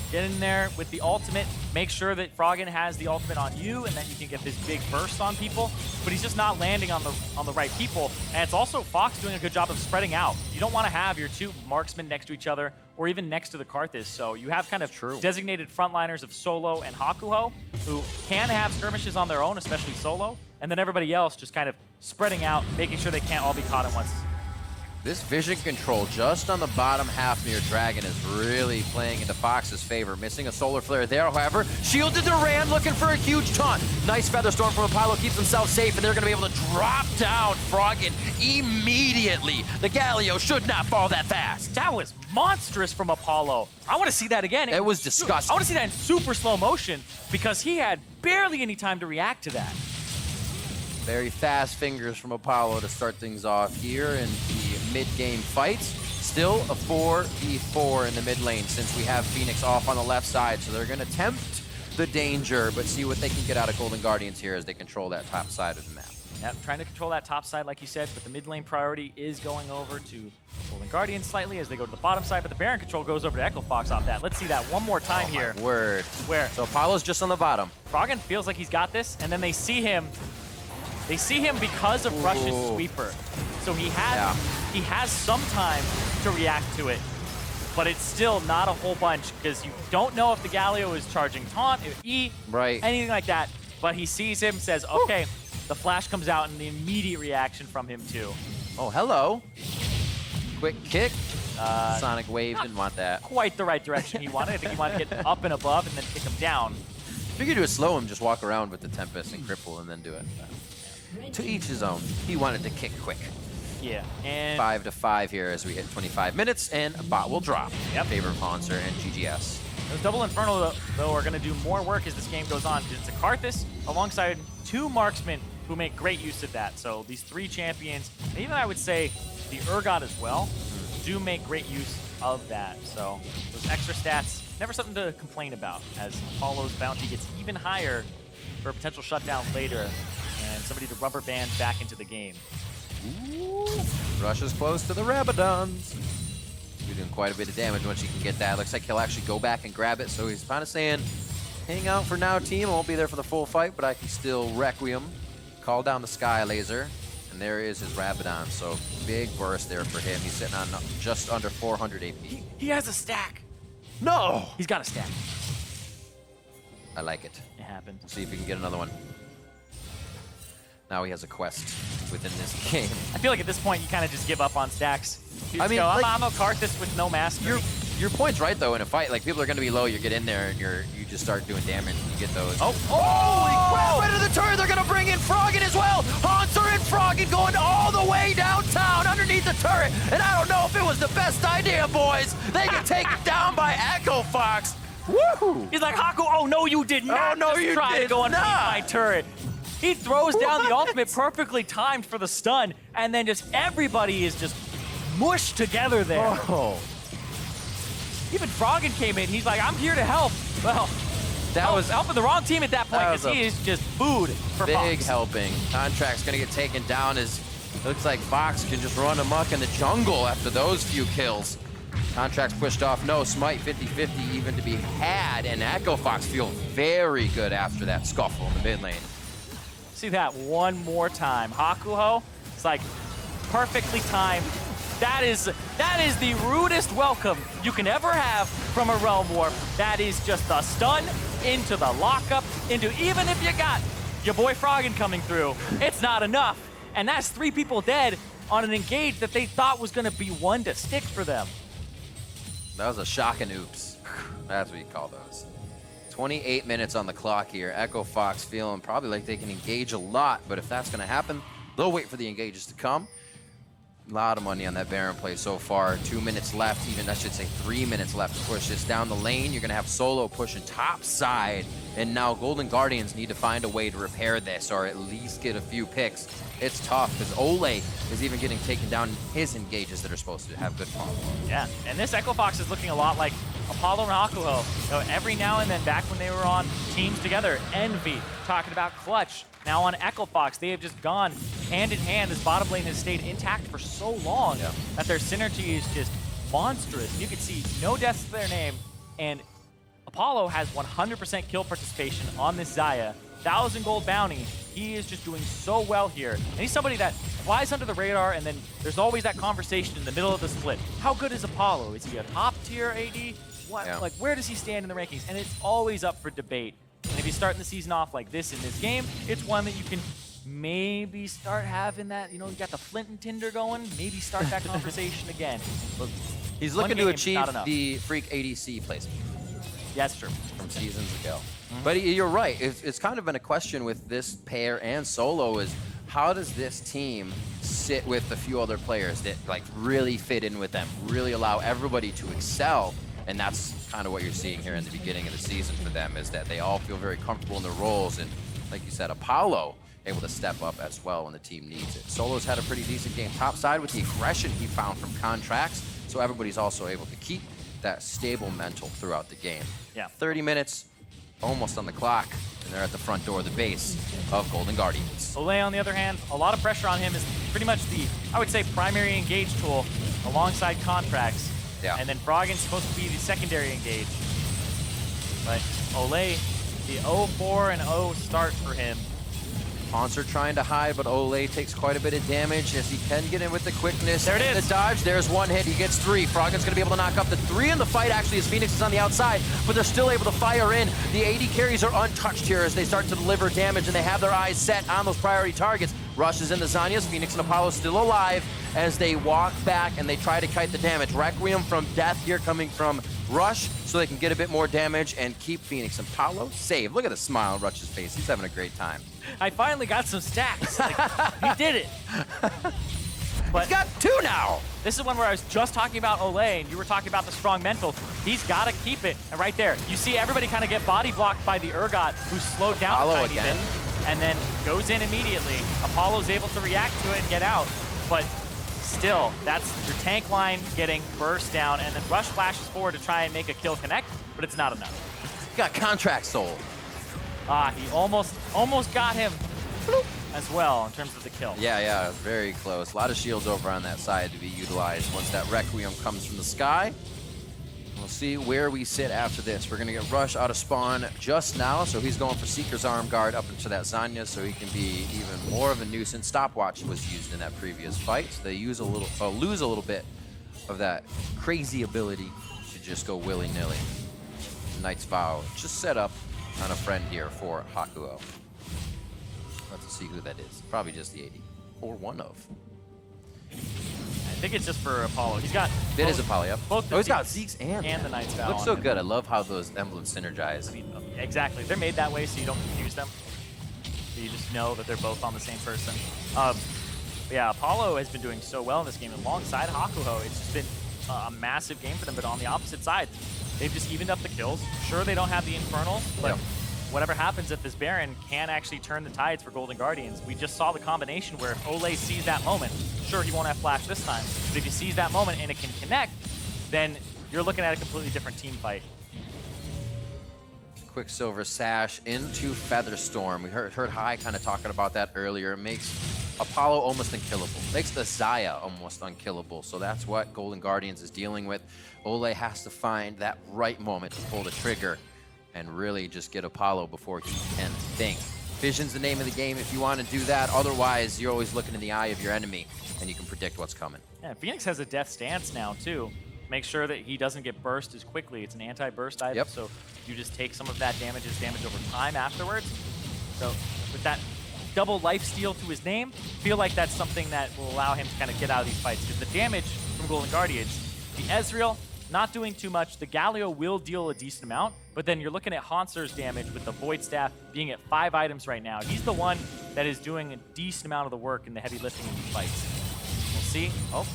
Get in there with the ultimate, make sure that Froggen has the ultimate on you, and then you can get this big burst on people, but he's just not landing on the right people. And it's also Fox doing a good job of spreading out. You don't want to have your 2 marksmen next to each other, or even next to the Karthus, so you have kind of designated frontliners of Solo and Hakuho, who can have skirmishes on their own, especially Solo, and then everybody else just kind of spreading out, making sure they can't all be caught at once. This vision control just on the bottom half near Dragon is really playing into Fox's favor. Missing a solar flare there, however. Shielded to Rand, looking for a huge taunt. Nice feather storm from Apollo, keeps himself safe, and they're going to be able to drop down Froggen immediately. The Galio should not fall that fast. That was monstrous from Apollo. I want to see that again. It was disgusting. I want to see that in super slow motion, because he had barely any time to react to that. Very fast fingers from Apollo to start things off here in the mid-game fight. Still a 4v4 in the mid lane since we have Fenix off on the left side, so they're going to tempt the danger, but see what they can get out of Golden Guardians here as they control that top side of the map. Yep, trying to control that top side, like you said, but the mid lane priority is going over to Golden Guardians slightly as they go to the bottom side, but the Baron control goes over to Echo Fox off that. Let's see that one more time here. Word. Where? So Apollo's just on the bottom. Froggen feels like he's got this, and then they see him. They see him because of Rush's sweeper. So he has some time to react to it, but it's still not a whole bunch because you don't know if the Galio is charging taunt, if E, anything like that. But he sees him, says, okay, the flash comes out, and the immediate reaction from him too. Oh, hello. Quick kick. Sonic Wave didn't want that. Quite the right direction he wanted. I think he wanted to get up and above and then kick him down. Figured to slow him, just walk around with the Tempest and cripple and then do it. To each his own. He wanted to kick quick. Yeah, and 5-5 here as we hit 25 minutes, and a bot will drop. Yep. Favor of Hauntzer and GGS. Those double Infernal, though, are going to do more work as this game goes on. It's a Karthus alongside 2 marksmen who make great use of that. So these 3 champions, and even I would say the Urgot as well, do make great use of that. So those extra stats, never something to complain about, as Apollo's bounty gets even higher for a potential shutdown later, and somebody to rubber band back into the game. Ooh. Rush is close to the Rabadons. You're doing quite a bit of damage once you can get that. Looks like he'll actually go back and grab it, so he's kind of saying, hang out for now, team. I won't be there for the full fight, but I can still Requiem, call down the Sky Laser, and And there is his Rabadon, so big burst there for him. He's sitting on just under 400 AP. He has a stack. No! He's got a stack. I like it. It happened. See if he can get another one. Now he has a quest within this game. I feel like at this point you kind of just give up on stacks. You I mean, go, like, I'm a Karthus with no mastery. Your point's right though. In a fight, like people are going to be low. You get in there and you just start doing damage. And you get those. Oh! Right into the turret. They're going to bring in Froggen as well. Hauntzer and Froggen going all the way downtown underneath the turret. And I don't know if it was the best idea, boys. They get taken down by Echo Fox. Woo! He's like, Hakuho, oh no, you did not. Oh, no, just you try did to go underneath not. my turret. He throws down the ultimate perfectly timed for the stun, and then just everybody is just mushed together there. Oh. Even Froggen came in. He's like, I'm here to help. Well, That was helping the wrong team at that point That because was he is just food for big Fox. helping. Contract's going to get taken down as it looks like Fox can just run amok in the jungle after those few kills. Contract's pushed off. No, Smite 50-50 even to be had, and Echo Fox feel very good after that scuffle in the mid lane. See that one more time. Hakuho, it's like perfectly timed. That is the rudest welcome you can ever have from a Realm Warp. That is just the stun into the lockup, into even if you got your boy Froggen coming through, it's not enough. And that's 3 people dead on an engage that they thought was gonna be one to stick for them. That was a shocking oops. That's what you call those. 28 minutes on the clock here. Echo Fox feeling probably like they can engage a lot, but if that's going to happen, they'll wait for the engages to come. A lot of money on that Baron play so far. 2 minutes left, even I should say 3 minutes left to push this down the lane. You're going to have Solo pushing top side, and now Golden Guardians need to find a way to repair this or at least get a few picks. It's tough because Olleh is even getting taken down in his engages that are supposed to have good follow. Yeah, and this Echo Fox is looking a lot like Apollo and Hakuho. You know, every now and then, back when they were on teams together, Envy, talking about Clutch. Now on Echo Fox, they have just gone hand in hand. This bottom lane has stayed intact for so long that their synergy is just monstrous. You can see no deaths to their name, and Apollo has 100% kill participation on this Xayah. 1,000 gold bounty. He is just doing so well here. And he's somebody that flies under the radar, and then there's always that conversation in the middle of the split. How good is Apollo? Is he a top tier AD? What, like, where does he stand in the rankings? And it's always up for debate. And if you're starting the season off like this in this game, it's one that you can maybe start having that, you know, you got the Flint and Tinder going, maybe start that conversation again. But he's looking to achieve the Freak ADC placement. Yeah, that's true. From seasons ago. But you're right. It's kind of been a question with this pair and Solo is how does this team sit with a few other players that like really fit in with them, really allow everybody to excel. And that's kind of what you're seeing here in the beginning of the season for them is that they all feel very comfortable in their roles. And like you said, Apollo able to step up as well when the team needs it. Solo's had a pretty decent game topside with the aggression he found from Contractz. So everybody's also able to keep that stable mental throughout the game. Yeah. 30 minutes, almost on the clock, and they're at the front door of the base of Golden Guardians. Olleh, on the other hand, a lot of pressure on him is pretty much the, I would say, primary engage tool alongside Contractz. Yeah. And then Froggen's supposed to be the secondary engage. But Olleh, the 0-4 and 0 start for him. Hauntzer trying to hide, but Olleh takes quite a bit of damage as he can get in with the quickness. There it is. The dodge, there's one hit, he gets 3. Froggen's gonna be able to knock up the 3 in the fight actually as Fenix is on the outside, but they're still able to fire in. The AD carries are untouched here as they start to deliver damage and they have their eyes set on those priority targets. Rushes into Zhonya's, Fenix and Apollo still alive as they walk back and they try to kite the damage. Requiem from Death here coming from Rush so they can get a bit more damage and keep Fenix and Apollo safe. Look at the smile on Rush's face, he's having a great time. I finally got some stacks. Like, he did it. But he's got 2 now. This is one where I was just talking about Olleh, and you were talking about the strong mental. He's got to keep it. And right there, you see everybody kind of get body blocked by the Urgot, who's slowed down Apollo a tiny bit, and then goes in immediately. Apollo's able to react to it and get out. But still, that's your tank line getting burst down, and then Rush flashes forward to try and make a kill connect, but it's not enough. Got Contractz soul. Ah, he almost got him as well in terms of the kill. Yeah, very close. A lot of shields over on that side to be utilized once that Requiem comes from the sky. We'll see where we sit after this. We're gonna get Rush out of spawn just now, so he's going for Seeker's Arm Guard up into that Xayah, so he can be even more of a nuisance. Stopwatch was used in that previous fight, so they use lose a little bit of that crazy ability to just go willy-nilly. Knight's Vow just set up on a friend here for Hakuho. Let's see who that is. Probably just the AD, or one of. I think it's just for Apollo. He's got It is Apollo, yep. Both Oh, he's got Zeke's and the Knight's Vow. Looks so good. I love how those emblems synergize. I mean, exactly. They're made that way so you don't confuse them. So you just know that they're both on the same person. Yeah, Apollo has been doing so well in this game alongside Hakuho. It's just been a massive game for them, but on the opposite side, they've just evened up the kills. Sure, they don't have the Infernal, but whatever happens if this Baron can actually turn the tides for Golden Guardians. We just saw the combination where if Olleh sees that moment, sure, he won't have flash this time, but if he sees that moment and it can connect, then you're looking at a completely different team fight. Quicksilver Sash into Featherstorm. We heard High kind of talking about that earlier. It makes Apollo almost unkillable. Makes the Xayah almost unkillable. So that's what Golden Guardians is dealing with. Olleh has to find that right moment to pull the trigger and really just get Apollo before he can think. Vision's the name of the game if you want to do that. Otherwise, you're always looking in the eye of your enemy and you can predict what's coming. Yeah, Fenix has a death stance now too. Make sure that he doesn't get burst as quickly. It's an anti-burst item, so you just take some of that damage as damage over time afterwards. So with that double lifesteal to his name, feel like that's something that will allow him to kind of get out of these fights. Because the damage from Golden Guardians, the Ezreal, not doing too much. The Galio will deal a decent amount, but then you're looking at Hauntzer's damage with the Void Staff being at 5 items right now. He's the one that is doing a decent amount of the work in the heavy lifting in these fights. We'll see. Oh,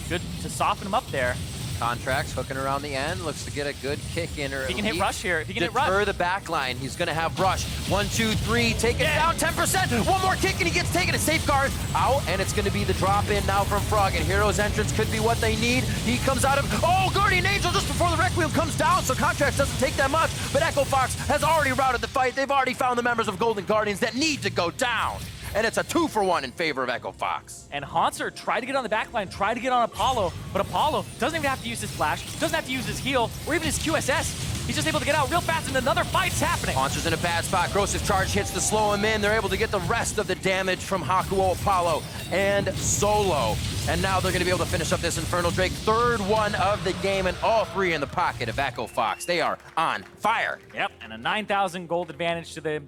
good to soften him up there. Contractz hooking around the end, looks to get a good kick in. Or he can hit Rush here. He can hit Rush. Deter the back line. He's going to have Rush. 1, 2, 3, take it down 10%. One more kick and he gets taken. A safeguard out, and it's going to be the drop in now from Froggen. Hero's entrance could be what they need. He comes out of, oh, Guardian Angel just before the Requiem comes down, so Contractz doesn't take that much, but Echo Fox has already routed the fight. They've already found the members of Golden Guardians that need to go down. And it's a 2-for-1 in favor of Echo Fox. And Hauntzer tried to get on the backline, tried to get on Apollo, but Apollo doesn't even have to use his flash, doesn't have to use his heal, or even his QSS. He's just able to get out real fast, and another fight's happening. Hauntzer's in a bad spot. Gross's charge hits to slow him in. They're able to get the rest of the damage from Hakuho, Apollo, and Solo. And now they're going to be able to finish up this Infernal Drake. Third one of the game, and all 3 in the pocket of Echo Fox. They are on fire. Yep, and a 9,000 gold advantage to them.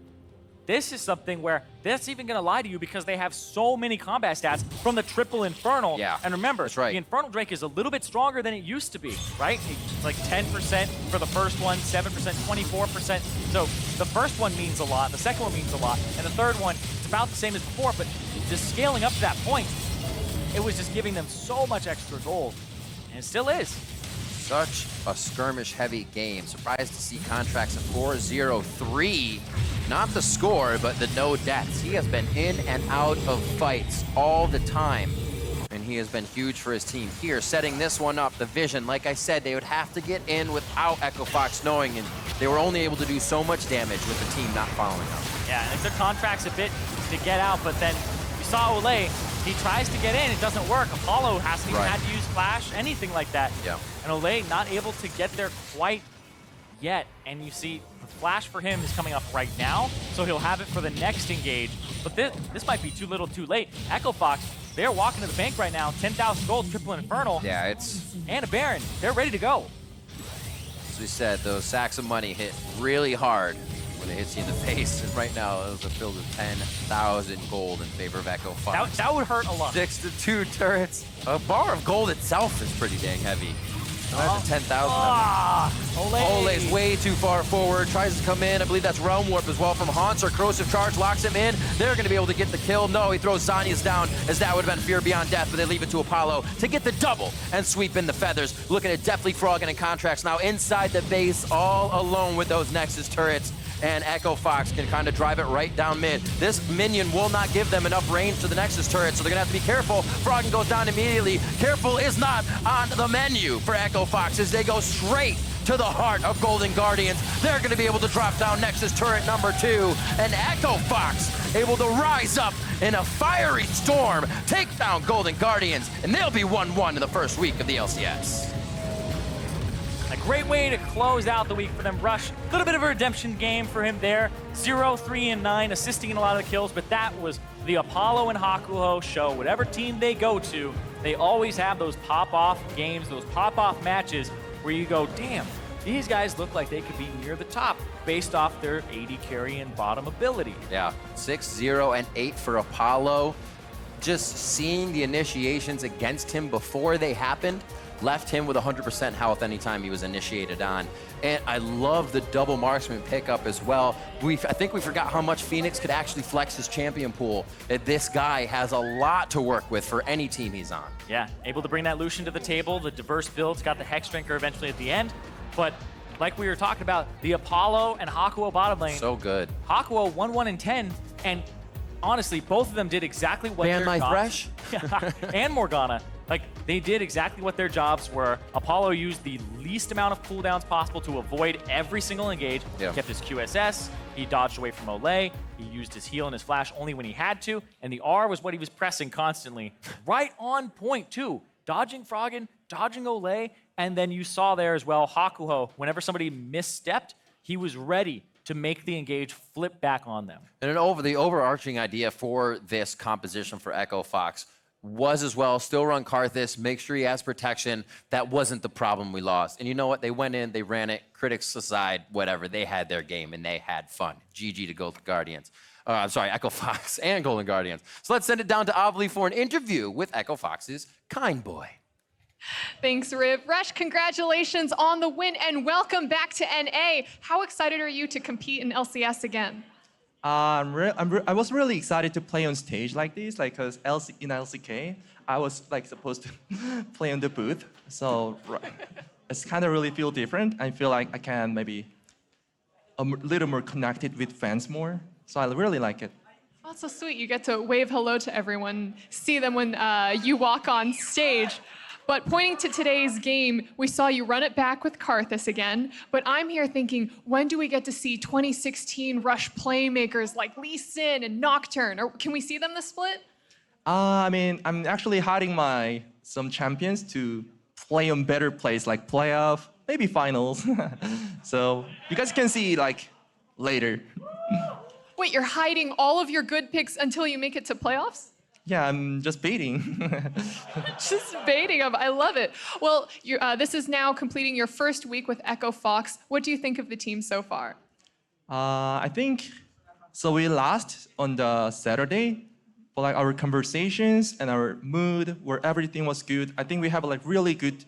This is something where that's even going to lie to you because they have so many combat stats from the triple Infernal. Yeah, and remember, that's right. The Infernal Drake is a little bit stronger than it used to be, right? It's like 10% for the first one, 7%, 24%. So the first one means a lot, the second one means a lot, and the third one, it's about the same as before, but just scaling up to that point, it was just giving them so much extra gold, and it still is. Such a skirmish-heavy game. Surprised to see Contractz at 4-0-3. Not the score, but the no deaths. He has been in and out of fights all the time, and he has been huge for his team here. Setting this one up, the Vision, like I said, they would have to get in without Echo Fox knowing, and they were only able to do so much damage with the team not following up. Yeah, and it took Contractz a bit to get out, but then we saw Olleh. He tries to get in, it doesn't work. Apollo hasn't even had to use flash, anything like that. Yeah. And Olleh not able to get there quite yet. And you see the flash for him is coming up right now, so he'll have it for the next engage. But this might be too little too late. Echo Fox, they're walking to the bank right now. 10,000 gold, triple Infernal. Yeah, it's... And a Baron. They're ready to go. As we said, those sacks of money hit really hard when it hits you in the face. And right now, those are filled with 10,000 gold in favor of Echo Fox. That would hurt a lot. 6 to 2 turrets. A bar of gold itself is pretty dang heavy. Imagine 10,000. Olleh's way too far forward. Tries to come in. I believe that's Realm Warp as well from Hauntzer. Corrosive Charge locks him in. They're going to be able to get the kill. No, he throws Xayah's down, as that would have been Fear Beyond Death, but they leave it to Apollo to get the double and sweep in the feathers. Looking at Deftly, Froggen, and Contractz now inside the base, all alone with those Nexus turrets. And Echo Fox can kind of drive it right down mid. This minion will not give them enough range to the Nexus turret, so they're gonna have to be careful. Froggen goes down immediately. Careful is not on the menu for Echo Fox as they go straight to the heart of Golden Guardians. They're gonna be able to drop down Nexus turret number 2, and Echo Fox able to rise up in a fiery storm, take down Golden Guardians, and they'll be 1-1 in the first week of the LCS. A great way to close out the week for them. Rush, a little bit of a redemption game for him there. 0, 3, and 9, assisting in a lot of the kills, but that was the Apollo and Hakuho show. Whatever team they go to, they always have those pop-off games, those pop-off matches where you go, damn, these guys look like they could be near the top based off their AD carry and bottom ability. Yeah, 6, 0, and 8 for Apollo. Just seeing the initiations against him before they happened left him with 100% health anytime he was initiated on. And I love the double marksman pickup as well. I think we forgot how much Fenix could actually flex his champion pool. This guy has a lot to work with for any team he's on. Yeah, able to bring that Lucian to the table. The diverse builds got the Hex Drinker eventually at the end. But like we were talking about, the Apollo and Hakuho bottom lane. So good. Hakuho 1, 1, and 10, and honestly, both of them did exactly what Ban their my jobs. Thresh? And Morgana. Like, they did exactly what their jobs were. Apollo used the least amount of cooldowns possible to avoid every single engage. Yeah. He kept his QSS. He dodged away from Olleh. He used his heal and his flash only when he had to. And the R was what he was pressing constantly. Right on point, too. Dodging Froggen, dodging Olleh. And then you saw there as well, Hakuho, whenever somebody misstepped, he was ready to make the engage flip back on them. And the overarching idea for this composition for Echo Fox was as well, still run Karthus, make sure he has protection. That wasn't the problem we lost. And you know what? They went in, they ran it, critics aside, whatever. They had their game and they had fun. GG to Golden Guardians. I'm sorry, Echo Fox and Golden Guardians. So let's send it down to Olleh for an interview with Echo Fox's Kind Boy. Thanks, Riv. Rush, congratulations on the win and welcome back to NA. How excited are you to compete in LCS again? I was really excited to play on stage like this, like because in LCK, I was like supposed to play on the booth. So it's kind of really feel different. I feel like I can maybe a little more connected with fans more. So I really like it. Oh, that's so sweet. You get to wave hello to everyone, see them when you walk on stage. But pointing to today's game, we saw you run it back with Karthus again. But I'm here thinking, when do we get to see 2016 Rush playmakers like Lee Sin and Nocturne? Or can we see them this split? I mean, I'm actually hiding some champions to play on better plays like playoff, maybe finals. So you guys can see like later. Wait, you're hiding all of your good picks until you make it to playoffs? Yeah, I'm just baiting. Just baiting them. I love it. Well, this is now completing your first week with Echo Fox. What do you think of the team so far? I think, so we lost on the Saturday, but like our conversations and our mood, where everything was good, I think we have a like really good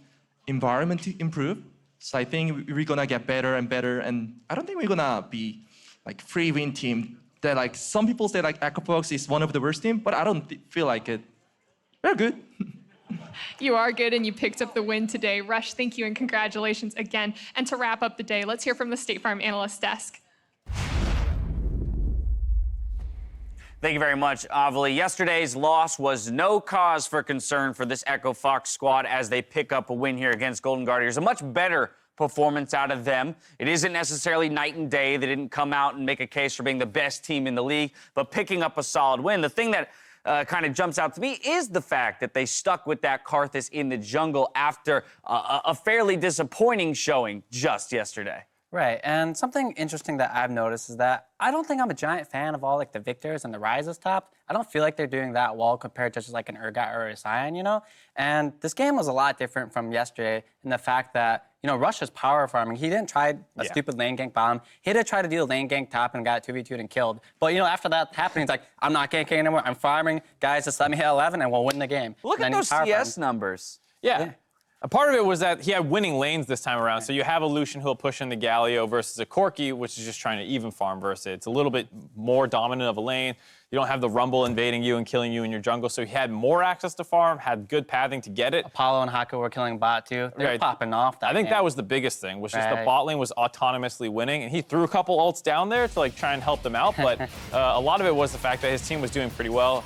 environment to improve. So I think we're gonna get better and better, and I don't think we're gonna be like free win team. That like some people say like Echo Fox is one of the worst team, but I don't feel like it. We're good. You are good, and you picked up the win today. Rush, thank you, and congratulations again. And to wrap up the day, let's hear from the State Farm analyst desk. Thank you very much, Olleh. Yesterday's loss was no cause for concern for this Echo Fox squad as they pick up a win here against Golden Guardians. A much better performance out of them. It isn't necessarily night and day. They didn't come out and make a case for being the best team in the league, but picking up a solid win. The thing that kind of jumps out to me is the fact that they stuck with that Karthus in the jungle after a fairly disappointing showing just yesterday. Right, and something interesting that I've noticed is that I don't think I'm a giant fan of all like the Victors and the Ryzes top. I don't feel like they're doing that well compared to just like an Urgot or a Xayah, you know? And this game was a lot different from yesterday in the fact that, you know, Rush is power farming. He didn't try a stupid lane gank bottom. He did try to do the lane gank top and got 2v2'd and killed. But, you know, after that happened, he's like, I'm not ganking anymore. I'm farming. Guys, just let me hit 11 and we'll win the game. Look at those CS numbers. Yeah. A part of it was that he had winning lanes this time around. So you have a Lucian who'll push into Galio versus a Corki, which is just trying to even farm versus it. It's a little bit more dominant of a lane. You don't have the Rumble invading you and killing you in your jungle. So he had more access to farm, had good pathing to get it. Apollo and Haku were killing bot too. They were popping off. I think that was the biggest thing, was just the bot lane was autonomously winning. And he threw a couple ults down there to like try and help them out. But a lot of it was the fact that his team was doing pretty well.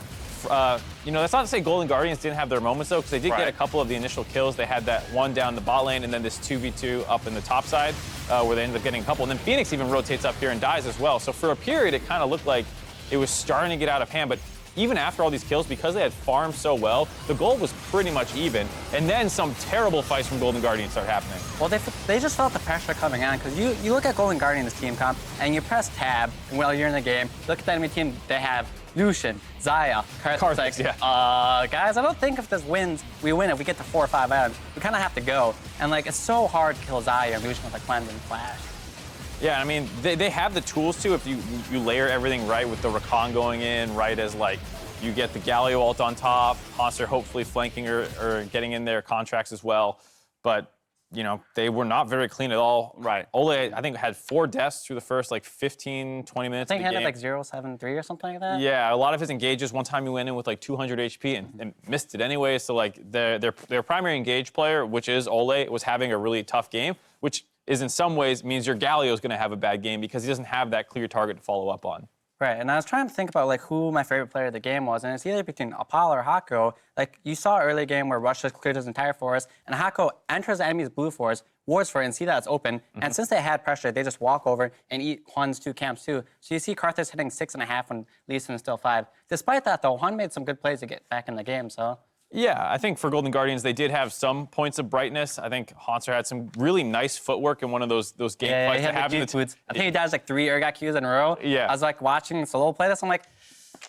You know, that's not to say Golden Guardians didn't have their moments, though, because they did get a couple of the initial kills. They had that one down the bot lane and then this 2v2 up in the top side where they ended up getting a couple. And then Fenix even rotates up here and dies as well. So for a period, it kind of looked like it was starting to get out of hand. But even after all these kills, because they had farmed so well, the gold was pretty much even. And then some terrible fights from Golden Guardian start happening. Well, they just felt the pressure coming on, because you look at Golden Guardian's team comp, and you press tab while you're in the game, look at the enemy team, they have Lucian, Xayah, Karthus. Like, yeah. Guys, I don't think if this wins, we win. If we get to 4 or 5 items, we kind of have to go. And like, it's so hard to kill Xayah and Lucian with a cleanse and flash. Yeah, I mean, they have the tools to if you layer everything right with the Rakan going in, right as like you get the Galio ult on top, Hauntzer hopefully flanking or getting in there, Contractz as well. But, you know, they were not very clean at all. Right. Olleh, I think, had 4 deaths through the first like 15, 20 minutes I think of he the had game. like 0-7-3 or something like that. Yeah, a lot of his engages. One time he went in with like 200 HP and missed it anyway. So like their primary engage player, which is Olleh, was having a really tough game, which is in some ways means your Galio is going to have a bad game because he doesn't have that clear target to follow up on. Right, and I was trying to think about like who my favorite player of the game was, and it's either between Apollo or Hakuho. Like you saw early game where Rush just cleared his entire forest, and Hakuho enters the enemy's blue forest, wards for it, and see that it's open. And since they had pressure, they just walk over and eat Juan's 2 camps too. So you see Karthus hitting 6.5 when Lee Sin is still 5. Despite that though, Juan made some good plays to get back in the game, so. Yeah, I think for Golden Guardians, they did have some points of brightness. I think Hauntzer had some really nice footwork in one of those game fights. He had the boots. I think he dodged like 3 Urgot Qs in a row. Yeah. I was like watching Solo play this, I'm like,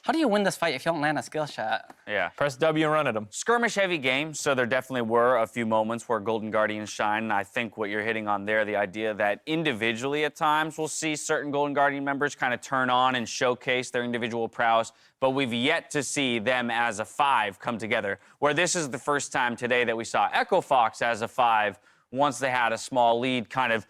how do you win this fight if you don't land a skill shot? Yeah. Press W and run at him. Skirmish-heavy game, so there definitely were a few moments where Golden Guardians shine, and I think what you're hitting on there, the idea that individually at times we'll see certain Golden Guardian members kind of turn on and showcase their individual prowess, but we've yet to see them as a 5 come together, where this is the first time today that we saw Echo Fox as a 5 once they had a small lead, kind of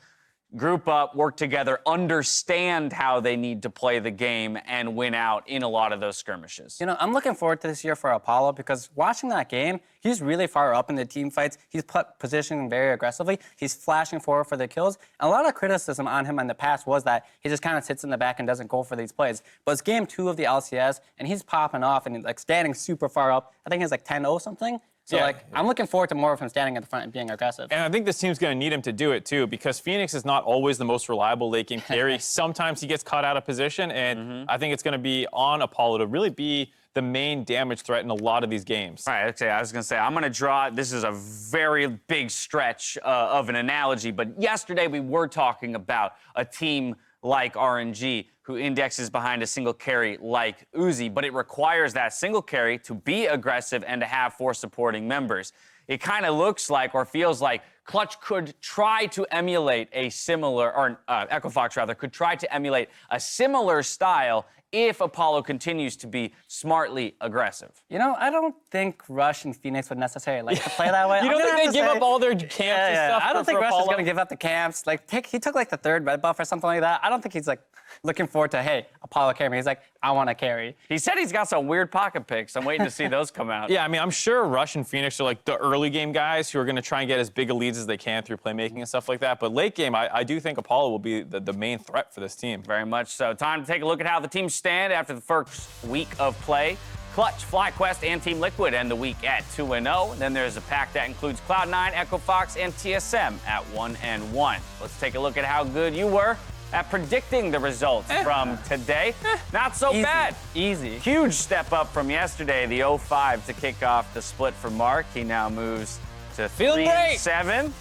group up, work together, understand how they need to play the game, and win out in a lot of those skirmishes. You know, I'm looking forward to this year for Apollo because watching that game, he's really far up in the team fights. He's positioning very aggressively. He's flashing forward for the kills. And a lot of criticism on him in the past was that he just kind of sits in the back and doesn't go for these plays. But it's game 2 of the LCS, and he's popping off and like standing super far up. I think he's like 10-0 something. So, Yeah. like, I'm looking forward to more of him standing at the front and being aggressive. And I think this team's going to need him to do it, too, because Fenix is not always the most reliable late game carry. Sometimes he gets caught out of position, and I think it's going to be on Apollo to really be the main damage threat in a lot of these games. All right, okay, I was going to say, I'm going to draw, this is a very big stretch of an analogy, but yesterday we were talking about a team like RNG, who indexes behind a single carry like Uzi, but it requires that single carry to be aggressive and to have 4 supporting members. It kind of looks like, or feels like, Clutch could try to emulate a similar, or Echo Fox rather, could try to emulate a similar style if Apollo continues to be smartly aggressive. You know, I don't think Rush and Fenix would necessarily like to play that way. You don't think they give up all their camps and stuff I don't think for Rush is Apollo? going to give up the camps. Like, he took like the 3rd red buff or something like that. I don't think he's like looking forward to, hey, Apollo carry me. He's like, I want to carry. He said he's got some weird pocket picks. I'm waiting to see those come out. Yeah, I mean, I'm sure Rush and Fenix are like the early game guys who are going to try and get as big a leads as they can through playmaking and stuff like that. But late game, I do think Apollo will be the main threat for this team. Very much so. Time to take a look at how the teams stand after the first week of play. Clutch, FlyQuest, and Team Liquid end the week at 2-0. Then there's a pack that includes Cloud9, Echo Fox, and TSM at 1-1. Let's take a look at how good you were at predicting the results from today. Not so bad. Easy. Huge step up from yesterday, the 0-5 to kick off the split for Mark. He now moves to Feeling great. 3-7.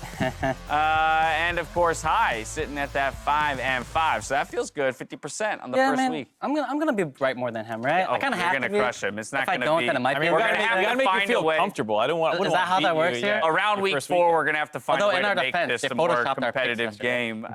And of course, High sitting at that 5-5. So that feels good, 50% on the Yeah, first man, week. I'm gonna be right more than him, right? I kind of have to You're be. gonna crush him. It's not If I gonna don't, be. then it might I be. mean, We're we're gonna going have to to make you find a feel way. comfortable. I don't want. Is that how that works here? Around week 4, we're gonna have to find a Although way in to our make defense, this they a more photoshopped our picks competitive yesterday. game.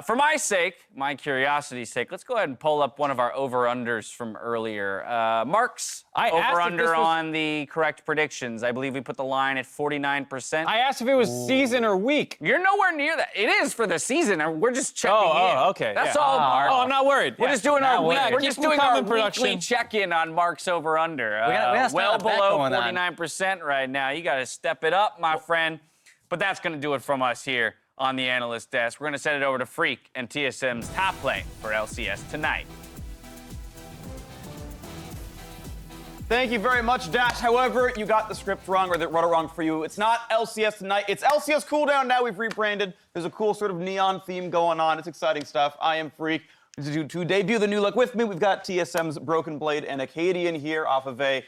For my sake, my curiosity's sake, let's go ahead and pull up one of our over-unders from earlier. Mark's I asked if this over-under was- on the correct predictions. I believe we put the line at 49%. I asked if it was season or week. You're nowhere near that. It is for the season, and we're just checking in. Oh, okay. That's yeah. all, Mark. Oh, I'm not worried. We're Yeah. just doing our week. Yeah, We're keep just them doing our coming, weekly production. check-in on Mark's over/under. gotta start Well a bet below going on. 49% right now. You got to step it up, my friend. But that's going to do it from us here on the analyst desk. We're going to send it over to Freak and TSM's top lane for LCS tonight. Thank you very much, Dash. However, you got the script wrong, or they wrote it wrong for you. It's not LCS tonight. It's LCS Cooldown now. We've rebranded. There's a cool sort of neon theme going on. It's exciting stuff. I am Freak. To debut the new look with me, we've got TSM's Broken Blade and Acadian here off of a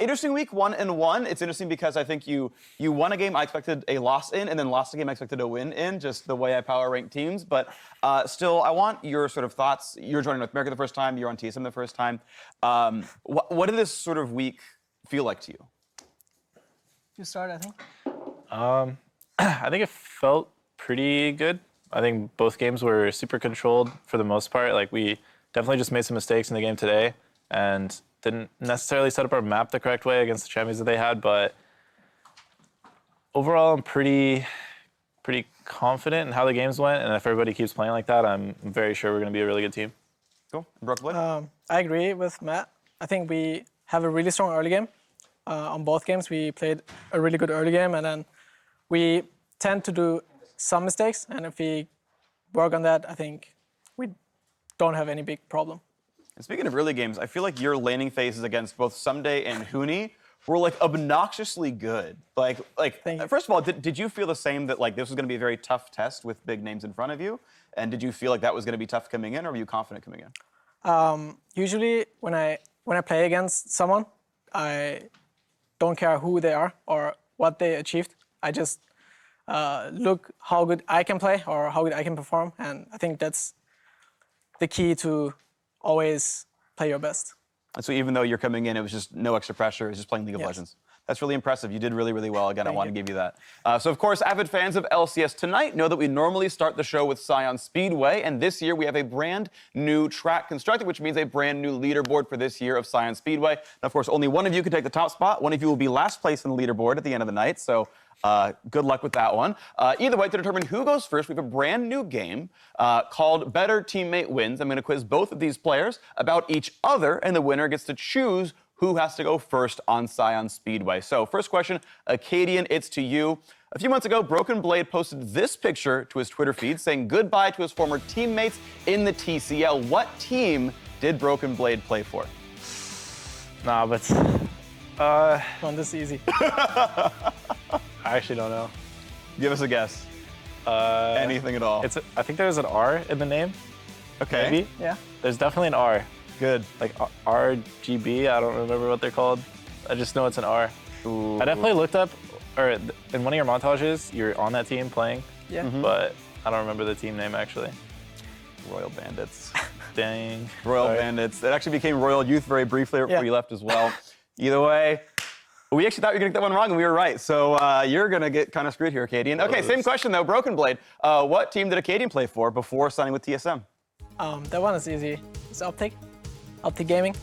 interesting week, 1-1. It's interesting because I think you won a game I expected a loss in, and then lost a game I expected a win in, just the way I power rank teams. But still, I want your sort of thoughts. You're joining North America the first time. You're on TSM the first time. What did this sort of week feel like to you? You start, I think. I think it felt pretty good. I think both games were super controlled for the most part. Like, we definitely just made some mistakes in the game today and didn't necessarily set up our map the correct way against the champions that they had, but overall I'm pretty confident in how the games went, and if everybody keeps playing like that, I'm very sure we're going to be a really good team. Cool. Broken Blade? I agree with Matt. I think we have a really strong early game. On both games, we played a really good early game, and then we tend to do some mistakes, and if we work on that, I think we don't have any big problem. And speaking of early games, I feel like your laning phases against both Someday and Huni were like obnoxiously good. Like first of all, did you feel the same that like this was going to be a very tough test with big names in front of you? And did you feel like that was going to be tough coming in, or were you confident coming in? Usually, when I play against someone, I don't care who they are or what they achieved. I just look how good I can play or how good I can perform, and I think that's the key to always play your best. And so even though you're coming in, it was just no extra pressure, it was just playing League of Legends. That's really impressive. You did really, really well. Again, I want to give you that. So, of course, avid fans of LCS tonight know that we normally start the show with Scion Speedway, and this year we have a brand new track constructed, which means a brand new leaderboard for this year of Scion Speedway. And, of course, only one of you can take the top spot. One of you will be last place in the leaderboard at the end of the night, so good luck with that one. Either way, to determine who goes first, we have a brand new game called Better Teammate Wins. I'm going to quiz both of these players about each other, and the winner gets to choose who has to go first on Scion Speedway. So, first question, Acadian, it's to you. A few months ago, Broken Blade posted this picture to his Twitter feed saying goodbye to his former teammates in the TCL. What team did Broken Blade play for? Nah, but Come on, this is easy. I actually don't know. Give us a guess. Anything at all. I think there's an R in the name. Okay. Maybe? Yeah. There's definitely an R. Good. Like RGB, I don't remember what they're called. I just know it's an R. Ooh. I definitely looked up, or in one of your montages, you're on that team playing. Yeah. But I don't remember the team name actually. Royal Bandits. Dang. Royal Sorry. Bandits. It actually became Royal Youth very briefly before you left as well. Either way, we actually thought you were going to get that one wrong, and we were right. So you're going to get kind of screwed here, Acadian. Okay, same question, though. Broken Blade. What team did Acadian play for before signing with TSM? That one is easy. It's Optic Gaming.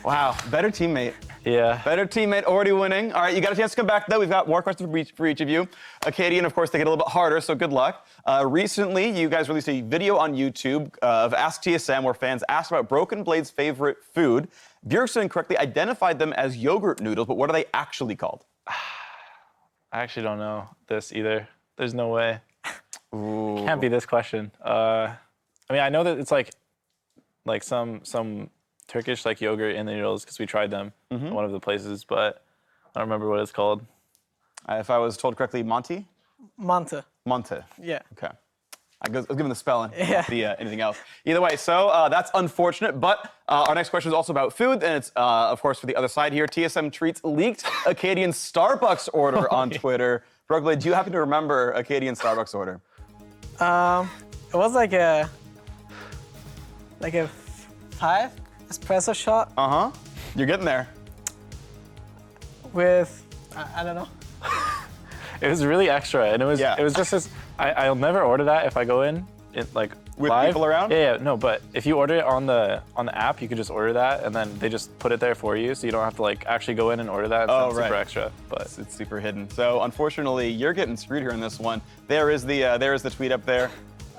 Wow, better teammate. Yeah. Better teammate, already winning. All right, you got a chance to come back, though. We've got more questions for each of you. Acadian, of course, they get a little bit harder, so good luck. Recently, you guys released a video on YouTube of Ask TSM where fans asked about Broken Blade's favorite food. Bjergsen correctly identified them as yogurt noodles, but what are they actually called? I actually don't know this either. There's no way. Ooh. Can't be this question. I mean, I know that it's like some Turkish like yogurt in the noodles because we tried them at one of the places, but I don't remember what it's called. If I was told correctly, Monty? Monte. Monte. Yeah. Okay. I was given the spelling, Yeah. anything else. Either way, so that's unfortunate, but our next question is also about food, and it's, of course, for the other side here. TSM Treats leaked Acadian's Starbucks order on Twitter. Broken Blade, do you happen to remember Acadian's Starbucks order? It was like a 5 espresso shot Uh-huh. You're getting there. with, I don't know. It was really extra, and it was just this. I'll never order that if I go in, like With live. people around? Yeah, no, but if you order it on the app, you could just order that, and then they just put it there for you, so you don't have to like actually go in and order that. It's not super extra, but it's super hidden. So unfortunately, you're getting screwed here in this one. There is the tweet up there.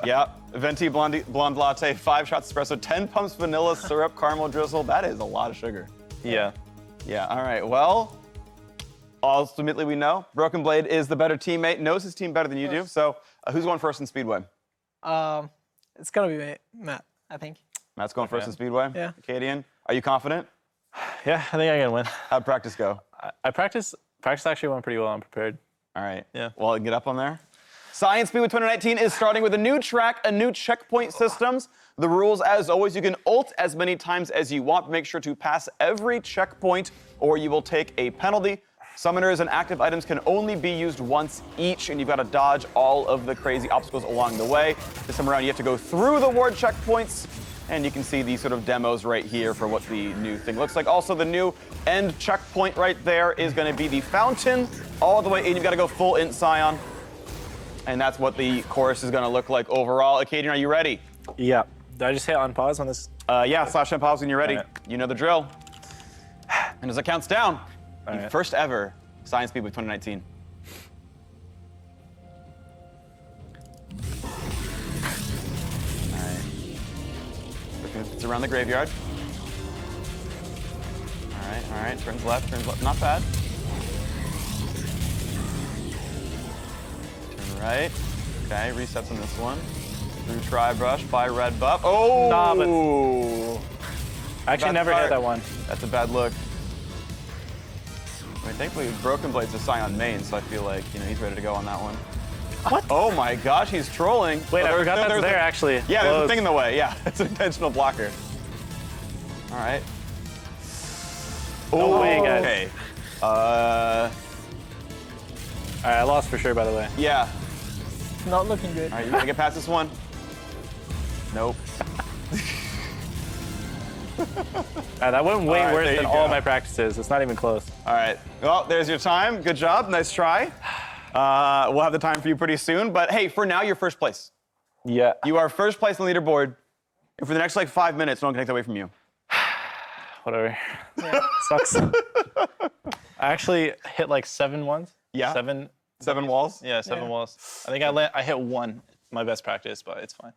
Yeah, venti blonde latte, 5 shots espresso, 10 pumps vanilla syrup, caramel drizzle. That is a lot of sugar. yeah. Yeah. All right. Well, ultimately we know Broken Blade is the better teammate, knows his team better than you do. So who's going first in Speedway? It's gonna be Matt, I think. Matt's going first in Speedway. Yeah. Acadian, are you confident? Yeah, I think I can win. How'd practice go? I practice actually went pretty well. I'm prepared. All right. Yeah. Well, get up on there. Science Speed with 2019 is starting with a new track, a new checkpoint systems. The rules, as always, you can ult as many times as you want. Make sure to pass every checkpoint or you will take a penalty. Summoners and active items can only be used once each, and you've got to dodge all of the crazy obstacles along the way. This time around, you have to go through the ward checkpoints, and you can see these sort of demos right here for what the new thing looks like. Also, the new end checkpoint right there is going to be the fountain all the way in. You've got to go full int Scion. And that's what the chorus is going to look like overall. Acadian, are you ready? Yeah. Did I just hit on pause on this? Yeah, slash on pause when you're ready. Right. You know the drill. And as it counts down, the right. first ever Science Speed with 2019. All right. It's around the graveyard. All right. Turns left, Not bad. Right. Okay, resets on this one. Through Tri-Brush by Red Buff. Oh! Nah, but I actually never hit that one. That's a bad look. I mean, thankfully, Broken Blade's a Scion main, so I feel like, he's ready to go on that one. What? Oh my gosh, he's trolling. Wait, I forgot that's there, actually. Yeah, there's a thing in the way. Yeah, it's an intentional blocker. All right. No way, guys. Okay. All right, I lost for sure, by the way. Yeah. Not looking good. All right, you gonna get past this one? Nope. That went way right, worse there than you all go. my practices. It's not even close. All right. Well, there's your time. Good job. Nice try. We'll have the time for you pretty soon. But hey, for now, you're first place. Yeah. You are first place on the leaderboard. And for the next 5 minutes, no one can take that away from you. Whatever. Yeah. Sucks. I actually hit 7 ones. Yeah. 7 walls? Yeah, 7 walls. I think I hit 1, my best practice, but it's fine.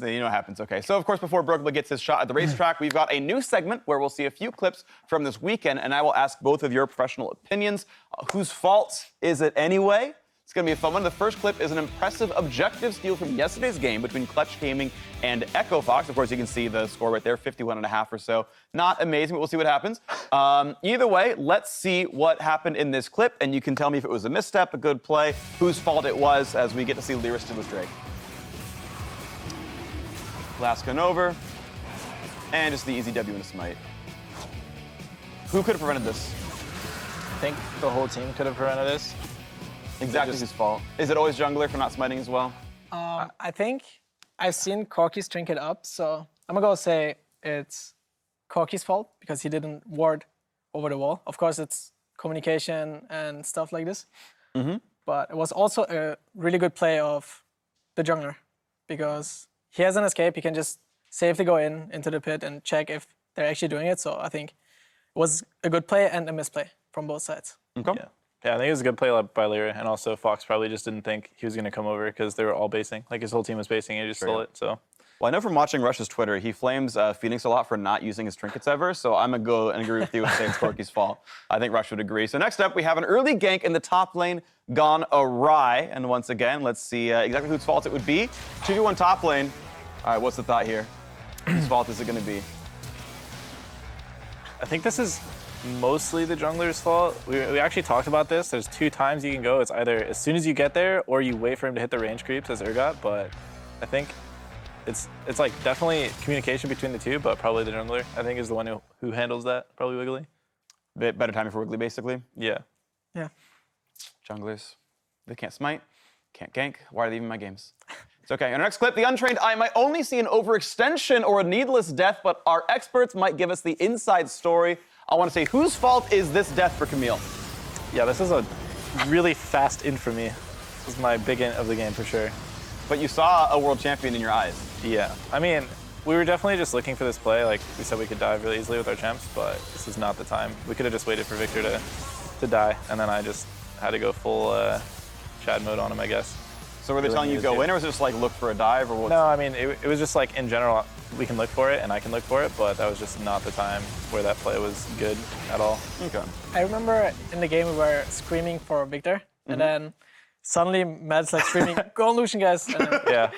You know what happens. Okay. So, of course, before Broken gets his shot at the racetrack, we've got a new segment where we'll see a few clips from this weekend, and I will ask both of your professional opinions. Whose fault is it anyway? It's going to be a fun one. The first clip is an impressive objective steal from yesterday's game between Clutch Gaming and Echo Fox. Of course, you can see the score right there, 51.5 or so. Not amazing, but we'll see what happens. Either way, let's see what happened in this clip, and you can tell me if it was a misstep, a good play, whose fault it was, as we get to see Lyrist with Drake. Last gun over, and just the easy W and a smite. Who could have prevented this? I think the whole team could have prevented this. Exactly his fault. Is it always jungler for not smiting as well? I think I've seen Corky's trinket up, so I'm gonna go say it's Corky's fault because he didn't ward over the wall. Of course, it's communication and stuff like this. But it was also a really good play of the jungler because he has an escape. He can just safely go into the pit and check if they're actually doing it. So I think it was a good play and a misplay from both sides. Okay. Yeah, I think it was a good play by Lyra, and also Fox probably just didn't think he was going to come over because they were all basing. His whole team was basing, and he just stole it, so. Well, I know from watching Rush's Twitter, he flames Phoenix a lot for not using his trinkets ever, so I'm going to go and agree with you and say it's Corky's fault. I think Rush would agree. So next up, we have an early gank in the top lane gone awry, and once again, let's see exactly whose fault it would be. 2v1 top lane. All right, what's the thought here? Whose fault is it going to be? I think this is mostly the jungler's fault. We actually talked about this. There's 2 times you can go. It's either as soon as you get there or you wait for him to hit the range creeps as Urgot, but I think it's definitely communication between the two, but probably the jungler, I think, is the one who handles that, probably Wiggly. Bit better timing for Wiggly, basically. Yeah. Yeah. Junglers, they can't smite, can't gank. Why are they even in my games? It's okay. In our next clip, the Untrained Eye might only see an overextension or a needless death, but our experts might give us the inside story. I want to say, whose fault is this death for Camille? Yeah, this is a really fast in for me. This is my big in of the game for sure. But you saw a world champion in your eyes. Yeah. I mean, we were definitely just looking for this play. We said we could dive really easily with our champs, but this is not the time. We could have just waited for Victor to die, and then I just had to go full Chad mode on him, I guess. So were they telling you to go in, or was it just look for a dive, or what? No, I mean, it was just in general, we can look for it and I can look for it, but that was just not the time where that play was good at all. Okay. I remember in the game we were screaming for Victor, and then suddenly Matt's screaming, "Go on, Lucian, guys!" And then, Yeah.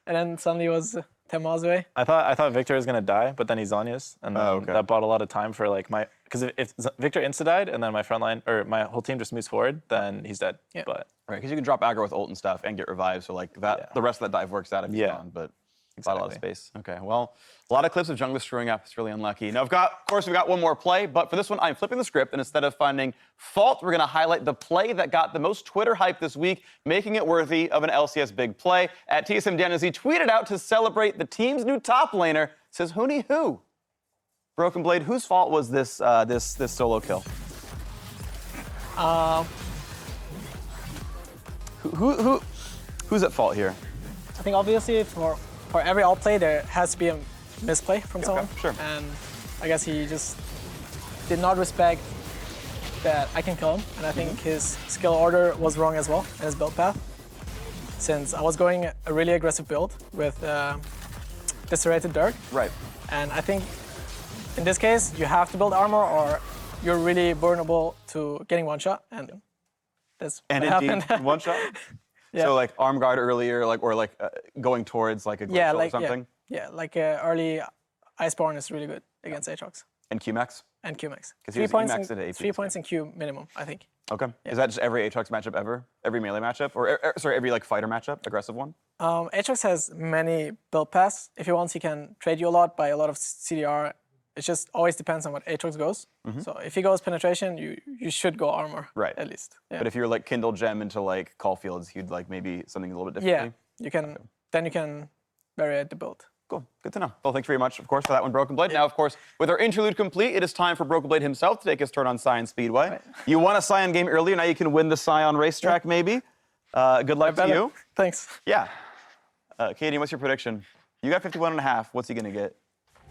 and then suddenly it was 10 miles away. I thought Victor was gonna die, but then he Zhonya's, and that bought a lot of time for because if Victor insta-died and then my front line, or my whole team just moves forward, then he's dead. Yeah. But Right, because you can drop aggro with ult and stuff and get revived, so like that, the rest of that dive works out if he's gone, but it's not a lot of space. Okay, well, a lot of clips of junglers screwing up. It's really unlucky. Now, of course, we've got one more play, but for this one, I'm flipping the script, and instead of finding fault, we're going to highlight the play that got the most Twitter hype this week, making it worthy of an LCS big play. At TSM Dan, as he tweeted out to celebrate the team's new top laner, says, "Hooney who? Broken Blade, whose fault was this this solo kill?" Who's at fault here? I think obviously for every outplay there has to be a misplay from someone. Sure. And I guess he just did not respect that I can kill him. And I think his skill order was wrong as well, and his build path. Since I was going a really aggressive build with Disserrated Dirt. Right. And I think in this case, you have to build armor or you're really vulnerable to getting one shot. And that's what happened. One shot? Yeah. So like arm guard earlier, or going towards like a glitch or something? Yeah, like early Iceborne is really good against Aatrox. And Qmax? And Qmax. 'Cause he was Emax at AP. 3 points in Q minimum, I think. Okay. Yeah. Is that just every Aatrox matchup ever? Every melee matchup? Or sorry, every like fighter matchup, aggressive one? Aatrox has many build paths. If he wants, he can trade you a lot, buy a lot of CDR. It just always depends on what Aatrox goes. So if he goes penetration, you should go armor, Right. at least. Yeah. But if you're like Kindle Gem into like Caulfields, you'd like maybe something a little bit differently? Yeah, you can. Then you can vary the build. Cool, good to know. Well, thanks very much, of course, for that one, Broken Blade. Now, of course, with our interlude complete, it is time for Broken Blade himself to take his turn on Scion Speedway. Right. You won a Scion game earlier, now you can win the Scion racetrack, maybe. Good luck to you. Thanks. Yeah. Katie, what's your prediction? You got 51.5. What's he gonna get?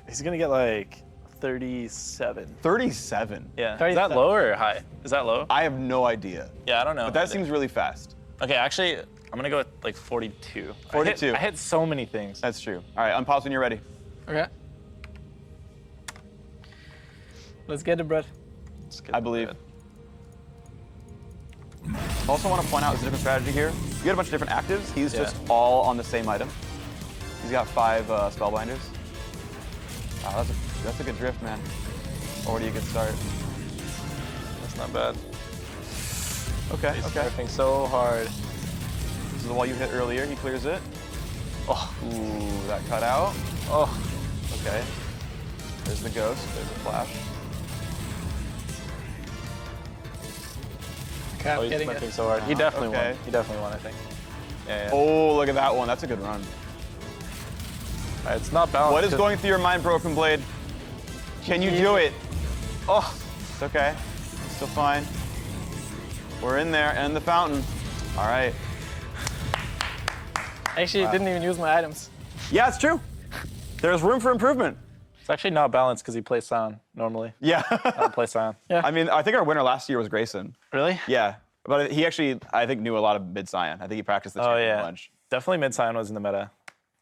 he's gonna get like 37. 37. Yeah. Is 37. that low or high? Is that low? I have no idea. Yeah, I don't know. But that seems really fast. Okay, actually, I'm gonna go with like 42. 42. I hit so many things. That's true. All right, unpause when you're ready. Okay. Let's get the bread. I believe. Also want to point out there's a different strategy here. You got a bunch of different actives. He's just all on the same item. He's got 5 spellbinders. Wow, that's a good drift, man. Already a good start. That's not bad. Okay, He's okay. drifting so hard. This is the wall you hit earlier. He clears it. Oh, ooh, that cut out. Oh, Okay. There's the ghost. There's the flash. Okay, oh I'm he's getting drifting it. so hard. He definitely Okay. won. He definitely won, I think. Yeah, yeah. Oh, look at that one. That's a good run. All right, it's not balanced. What is going through your mind, Broken Blade? Can you do it? Oh, it's okay. It's still fine. We're in there, and the fountain. All right. Actually, didn't even use my items. Yeah, it's true. There's room for improvement. It's actually not balanced because he plays Sion normally. Yeah. I don't play Sion. I mean, I think our winner last year was Grayson. Really? Yeah. But he actually, I think, knew a lot of mid-Sion. I think he practiced the Oh, champion yeah. a bunch. Definitely mid Sion was in the meta.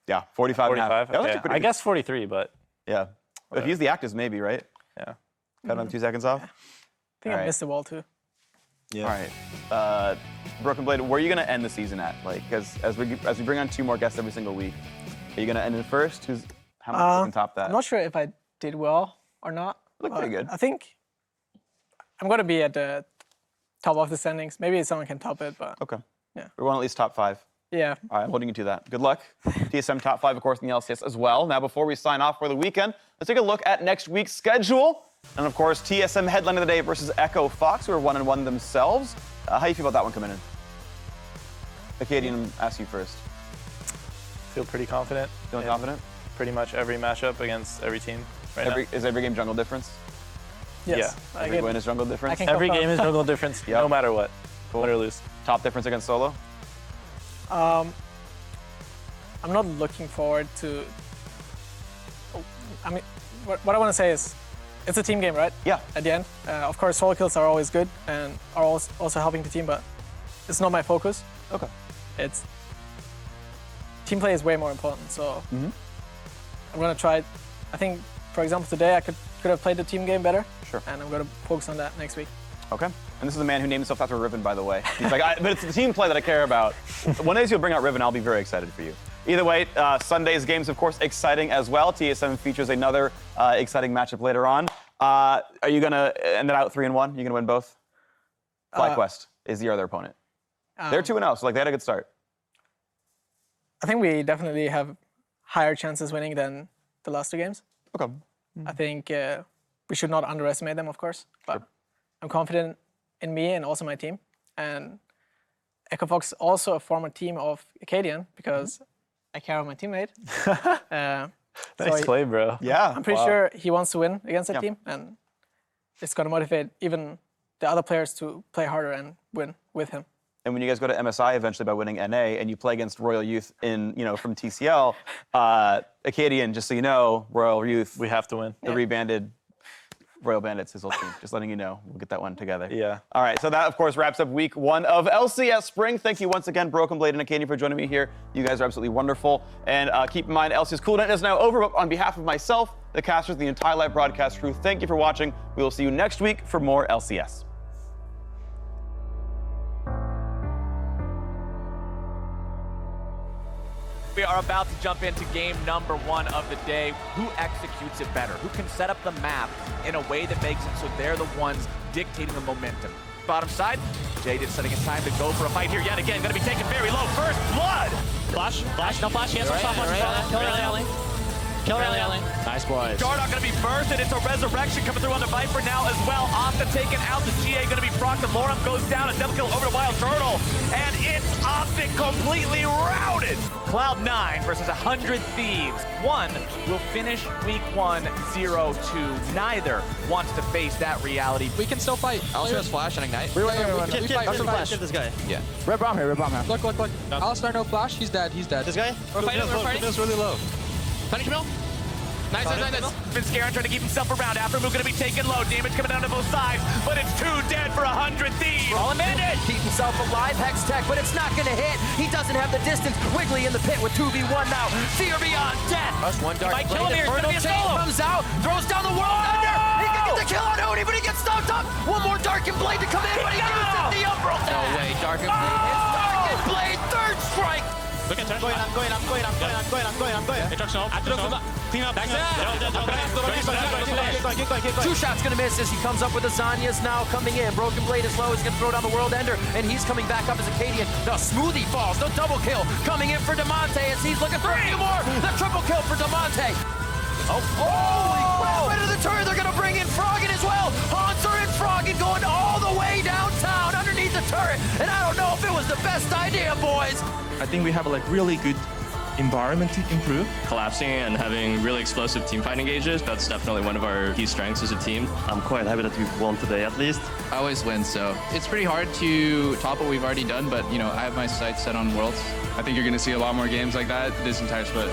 Yeah, 45 and a half. 45? That was Okay. actually pretty I good. guess 43, but Yeah. But if you use the actives, maybe, right? yeah. Cut him 2 seconds off? I think All I right. missed the wall too. Yeah. All right. Broken Blade, where are you going to end the season at? Like, because as we bring on 2 more guests every single week, are you going to end in first? How much can top that? I'm not sure if I did well or not. Looked pretty but good. I think I'm gonna be at the top of the standings. Maybe someone can top it, but Okay. Yeah. We're going at least top 5. yeah. All right, I'm holding you to that. Good luck. TSM top 5, of course, in the LCS as well. Now, before we sign off for the weekend, let's take a look at next week's schedule. And of course, TSM headline of the day versus Echo Fox, who are 1-1 themselves. How do you feel about that one coming in? Acadian, ask you first. Feel pretty confident. Feeling in confident? Pretty much every matchup against every team right now. Is every game jungle difference? Yes. Yeah. Every win is jungle difference? can- Every confirm. game is jungle difference, no matter what. Cool. Win or lose. Top difference against solo? I'm not looking forward to. I mean, what I want to say is, it's a team game, right? Yeah. At the end, of course, solo kills are always good and are also helping the team, but it's not my focus. Okay. It's team play is way more important. So I'm gonna try. I think, for example, today I could have played the team game better. Sure. And I'm gonna focus on that next week. Okay. And this is a man who named himself after Riven, by the way. He's like, but it's the team play that I care about. One day you'll bring out Riven, I'll be very excited for you. Either way, Sunday's games, of course, exciting as well. TSM features another exciting matchup later on. Are you going to end it out 3-1? You going to win both? FlyQuest is the other opponent. They're 2-0, so like they had a good start. I think we definitely have higher chances winning than the last 2 games. Okay. I think we should not underestimate them, of course, but I'm confident in me and also my team. And EchoFox also a former team of Acadian because I care about my teammate. Nice play, bro. Yeah. I'm pretty sure he wants to win against that team, and it's going to motivate even the other players to play harder and win with him. And when you guys go to MSI eventually by winning NA and you play against Royal Youth in, from TCL, Acadian, just so you know, Royal Youth. We have to win. The rebanded Royal Bandits, his whole team. Just letting you know. We'll get that one together. Yeah. All right, so that, of course, wraps up week 1 of LCS Spring. Thank you once again, Broken Blade and Acadian, for joining me here. You guys are absolutely wonderful. And keep in mind, LCS Cool Night is now over, but on behalf of myself, the casters, the entire live broadcast crew, thank you for watching. We will see you next week for more LCS. We are about to jump into game number 1 of the day. Who executes it better? Who can set up the map in a way that makes it so they're the ones dictating the momentum? Bottom side, Jade is setting his time to go for a fight here yet again. Gonna be taken very low. First blood! Flash, no flash, he has some soft flash. Kill Rally. Nice boys. Dardoch gonna be burst, and it's a resurrection coming through on the Viper now as well. Opta taken out, the GA gonna be procced, and Lorum goes down, a double kill over to Wild Turtle, and it's Optic completely routed. Cloud9 versus 100 Thieves. One will finish week 1 0-2. Neither wants to face that reality. We can still fight. Also has flash and ignite. We fight this guy. Yeah. Red bomb here. Look. Alistar, no flash. He's dead. This guy? We're fighting. This really low. Tiny Camille. Nice. Been scared, trying to keep himself around. Aftermove gonna be taken low. Damage coming down to both sides, but it's 2 dead for 100 Thieves. All bandit. Keep himself alive, Hex Tech, but it's not gonna hit. He doesn't have the distance. Wiggly in the pit with 2v1 now. Fear beyond death. One dark. Might kill him here. It's gonna be a solo. Comes out, throws down the world under. He can get the kill on Oni, but he gets stopped up. One more Darkened Blade to come in, but he uses the Umbral. No way. Darkened Blade hits. Darkened Blade, third strike. Look at turn. I'm going. Clean up. Two shots gonna miss as he comes up with the Zanya's now coming in. Broken Blade is low. He's gonna throw down the World Ender, and he's coming back up as Acadian. The Smoothie falls. The double kill coming in for Demonte as he's looking for a few more. The triple kill for Demonte. Holy crap! Right into the turret. They're gonna bring in Froggen as well. Hauntzer and Froggen going all the way downtown underneath the turret, and I don't know if it was the best idea, boys. I think we have a really good environment to improve. Collapsing and having really explosive team fight engages, that's definitely one of our key strengths as a team. I'm quite happy that we've won today at least. I always win, so it's pretty hard to top what we've already done, but I have my sights set on Worlds. I think you're going to see a lot more games like that this entire split.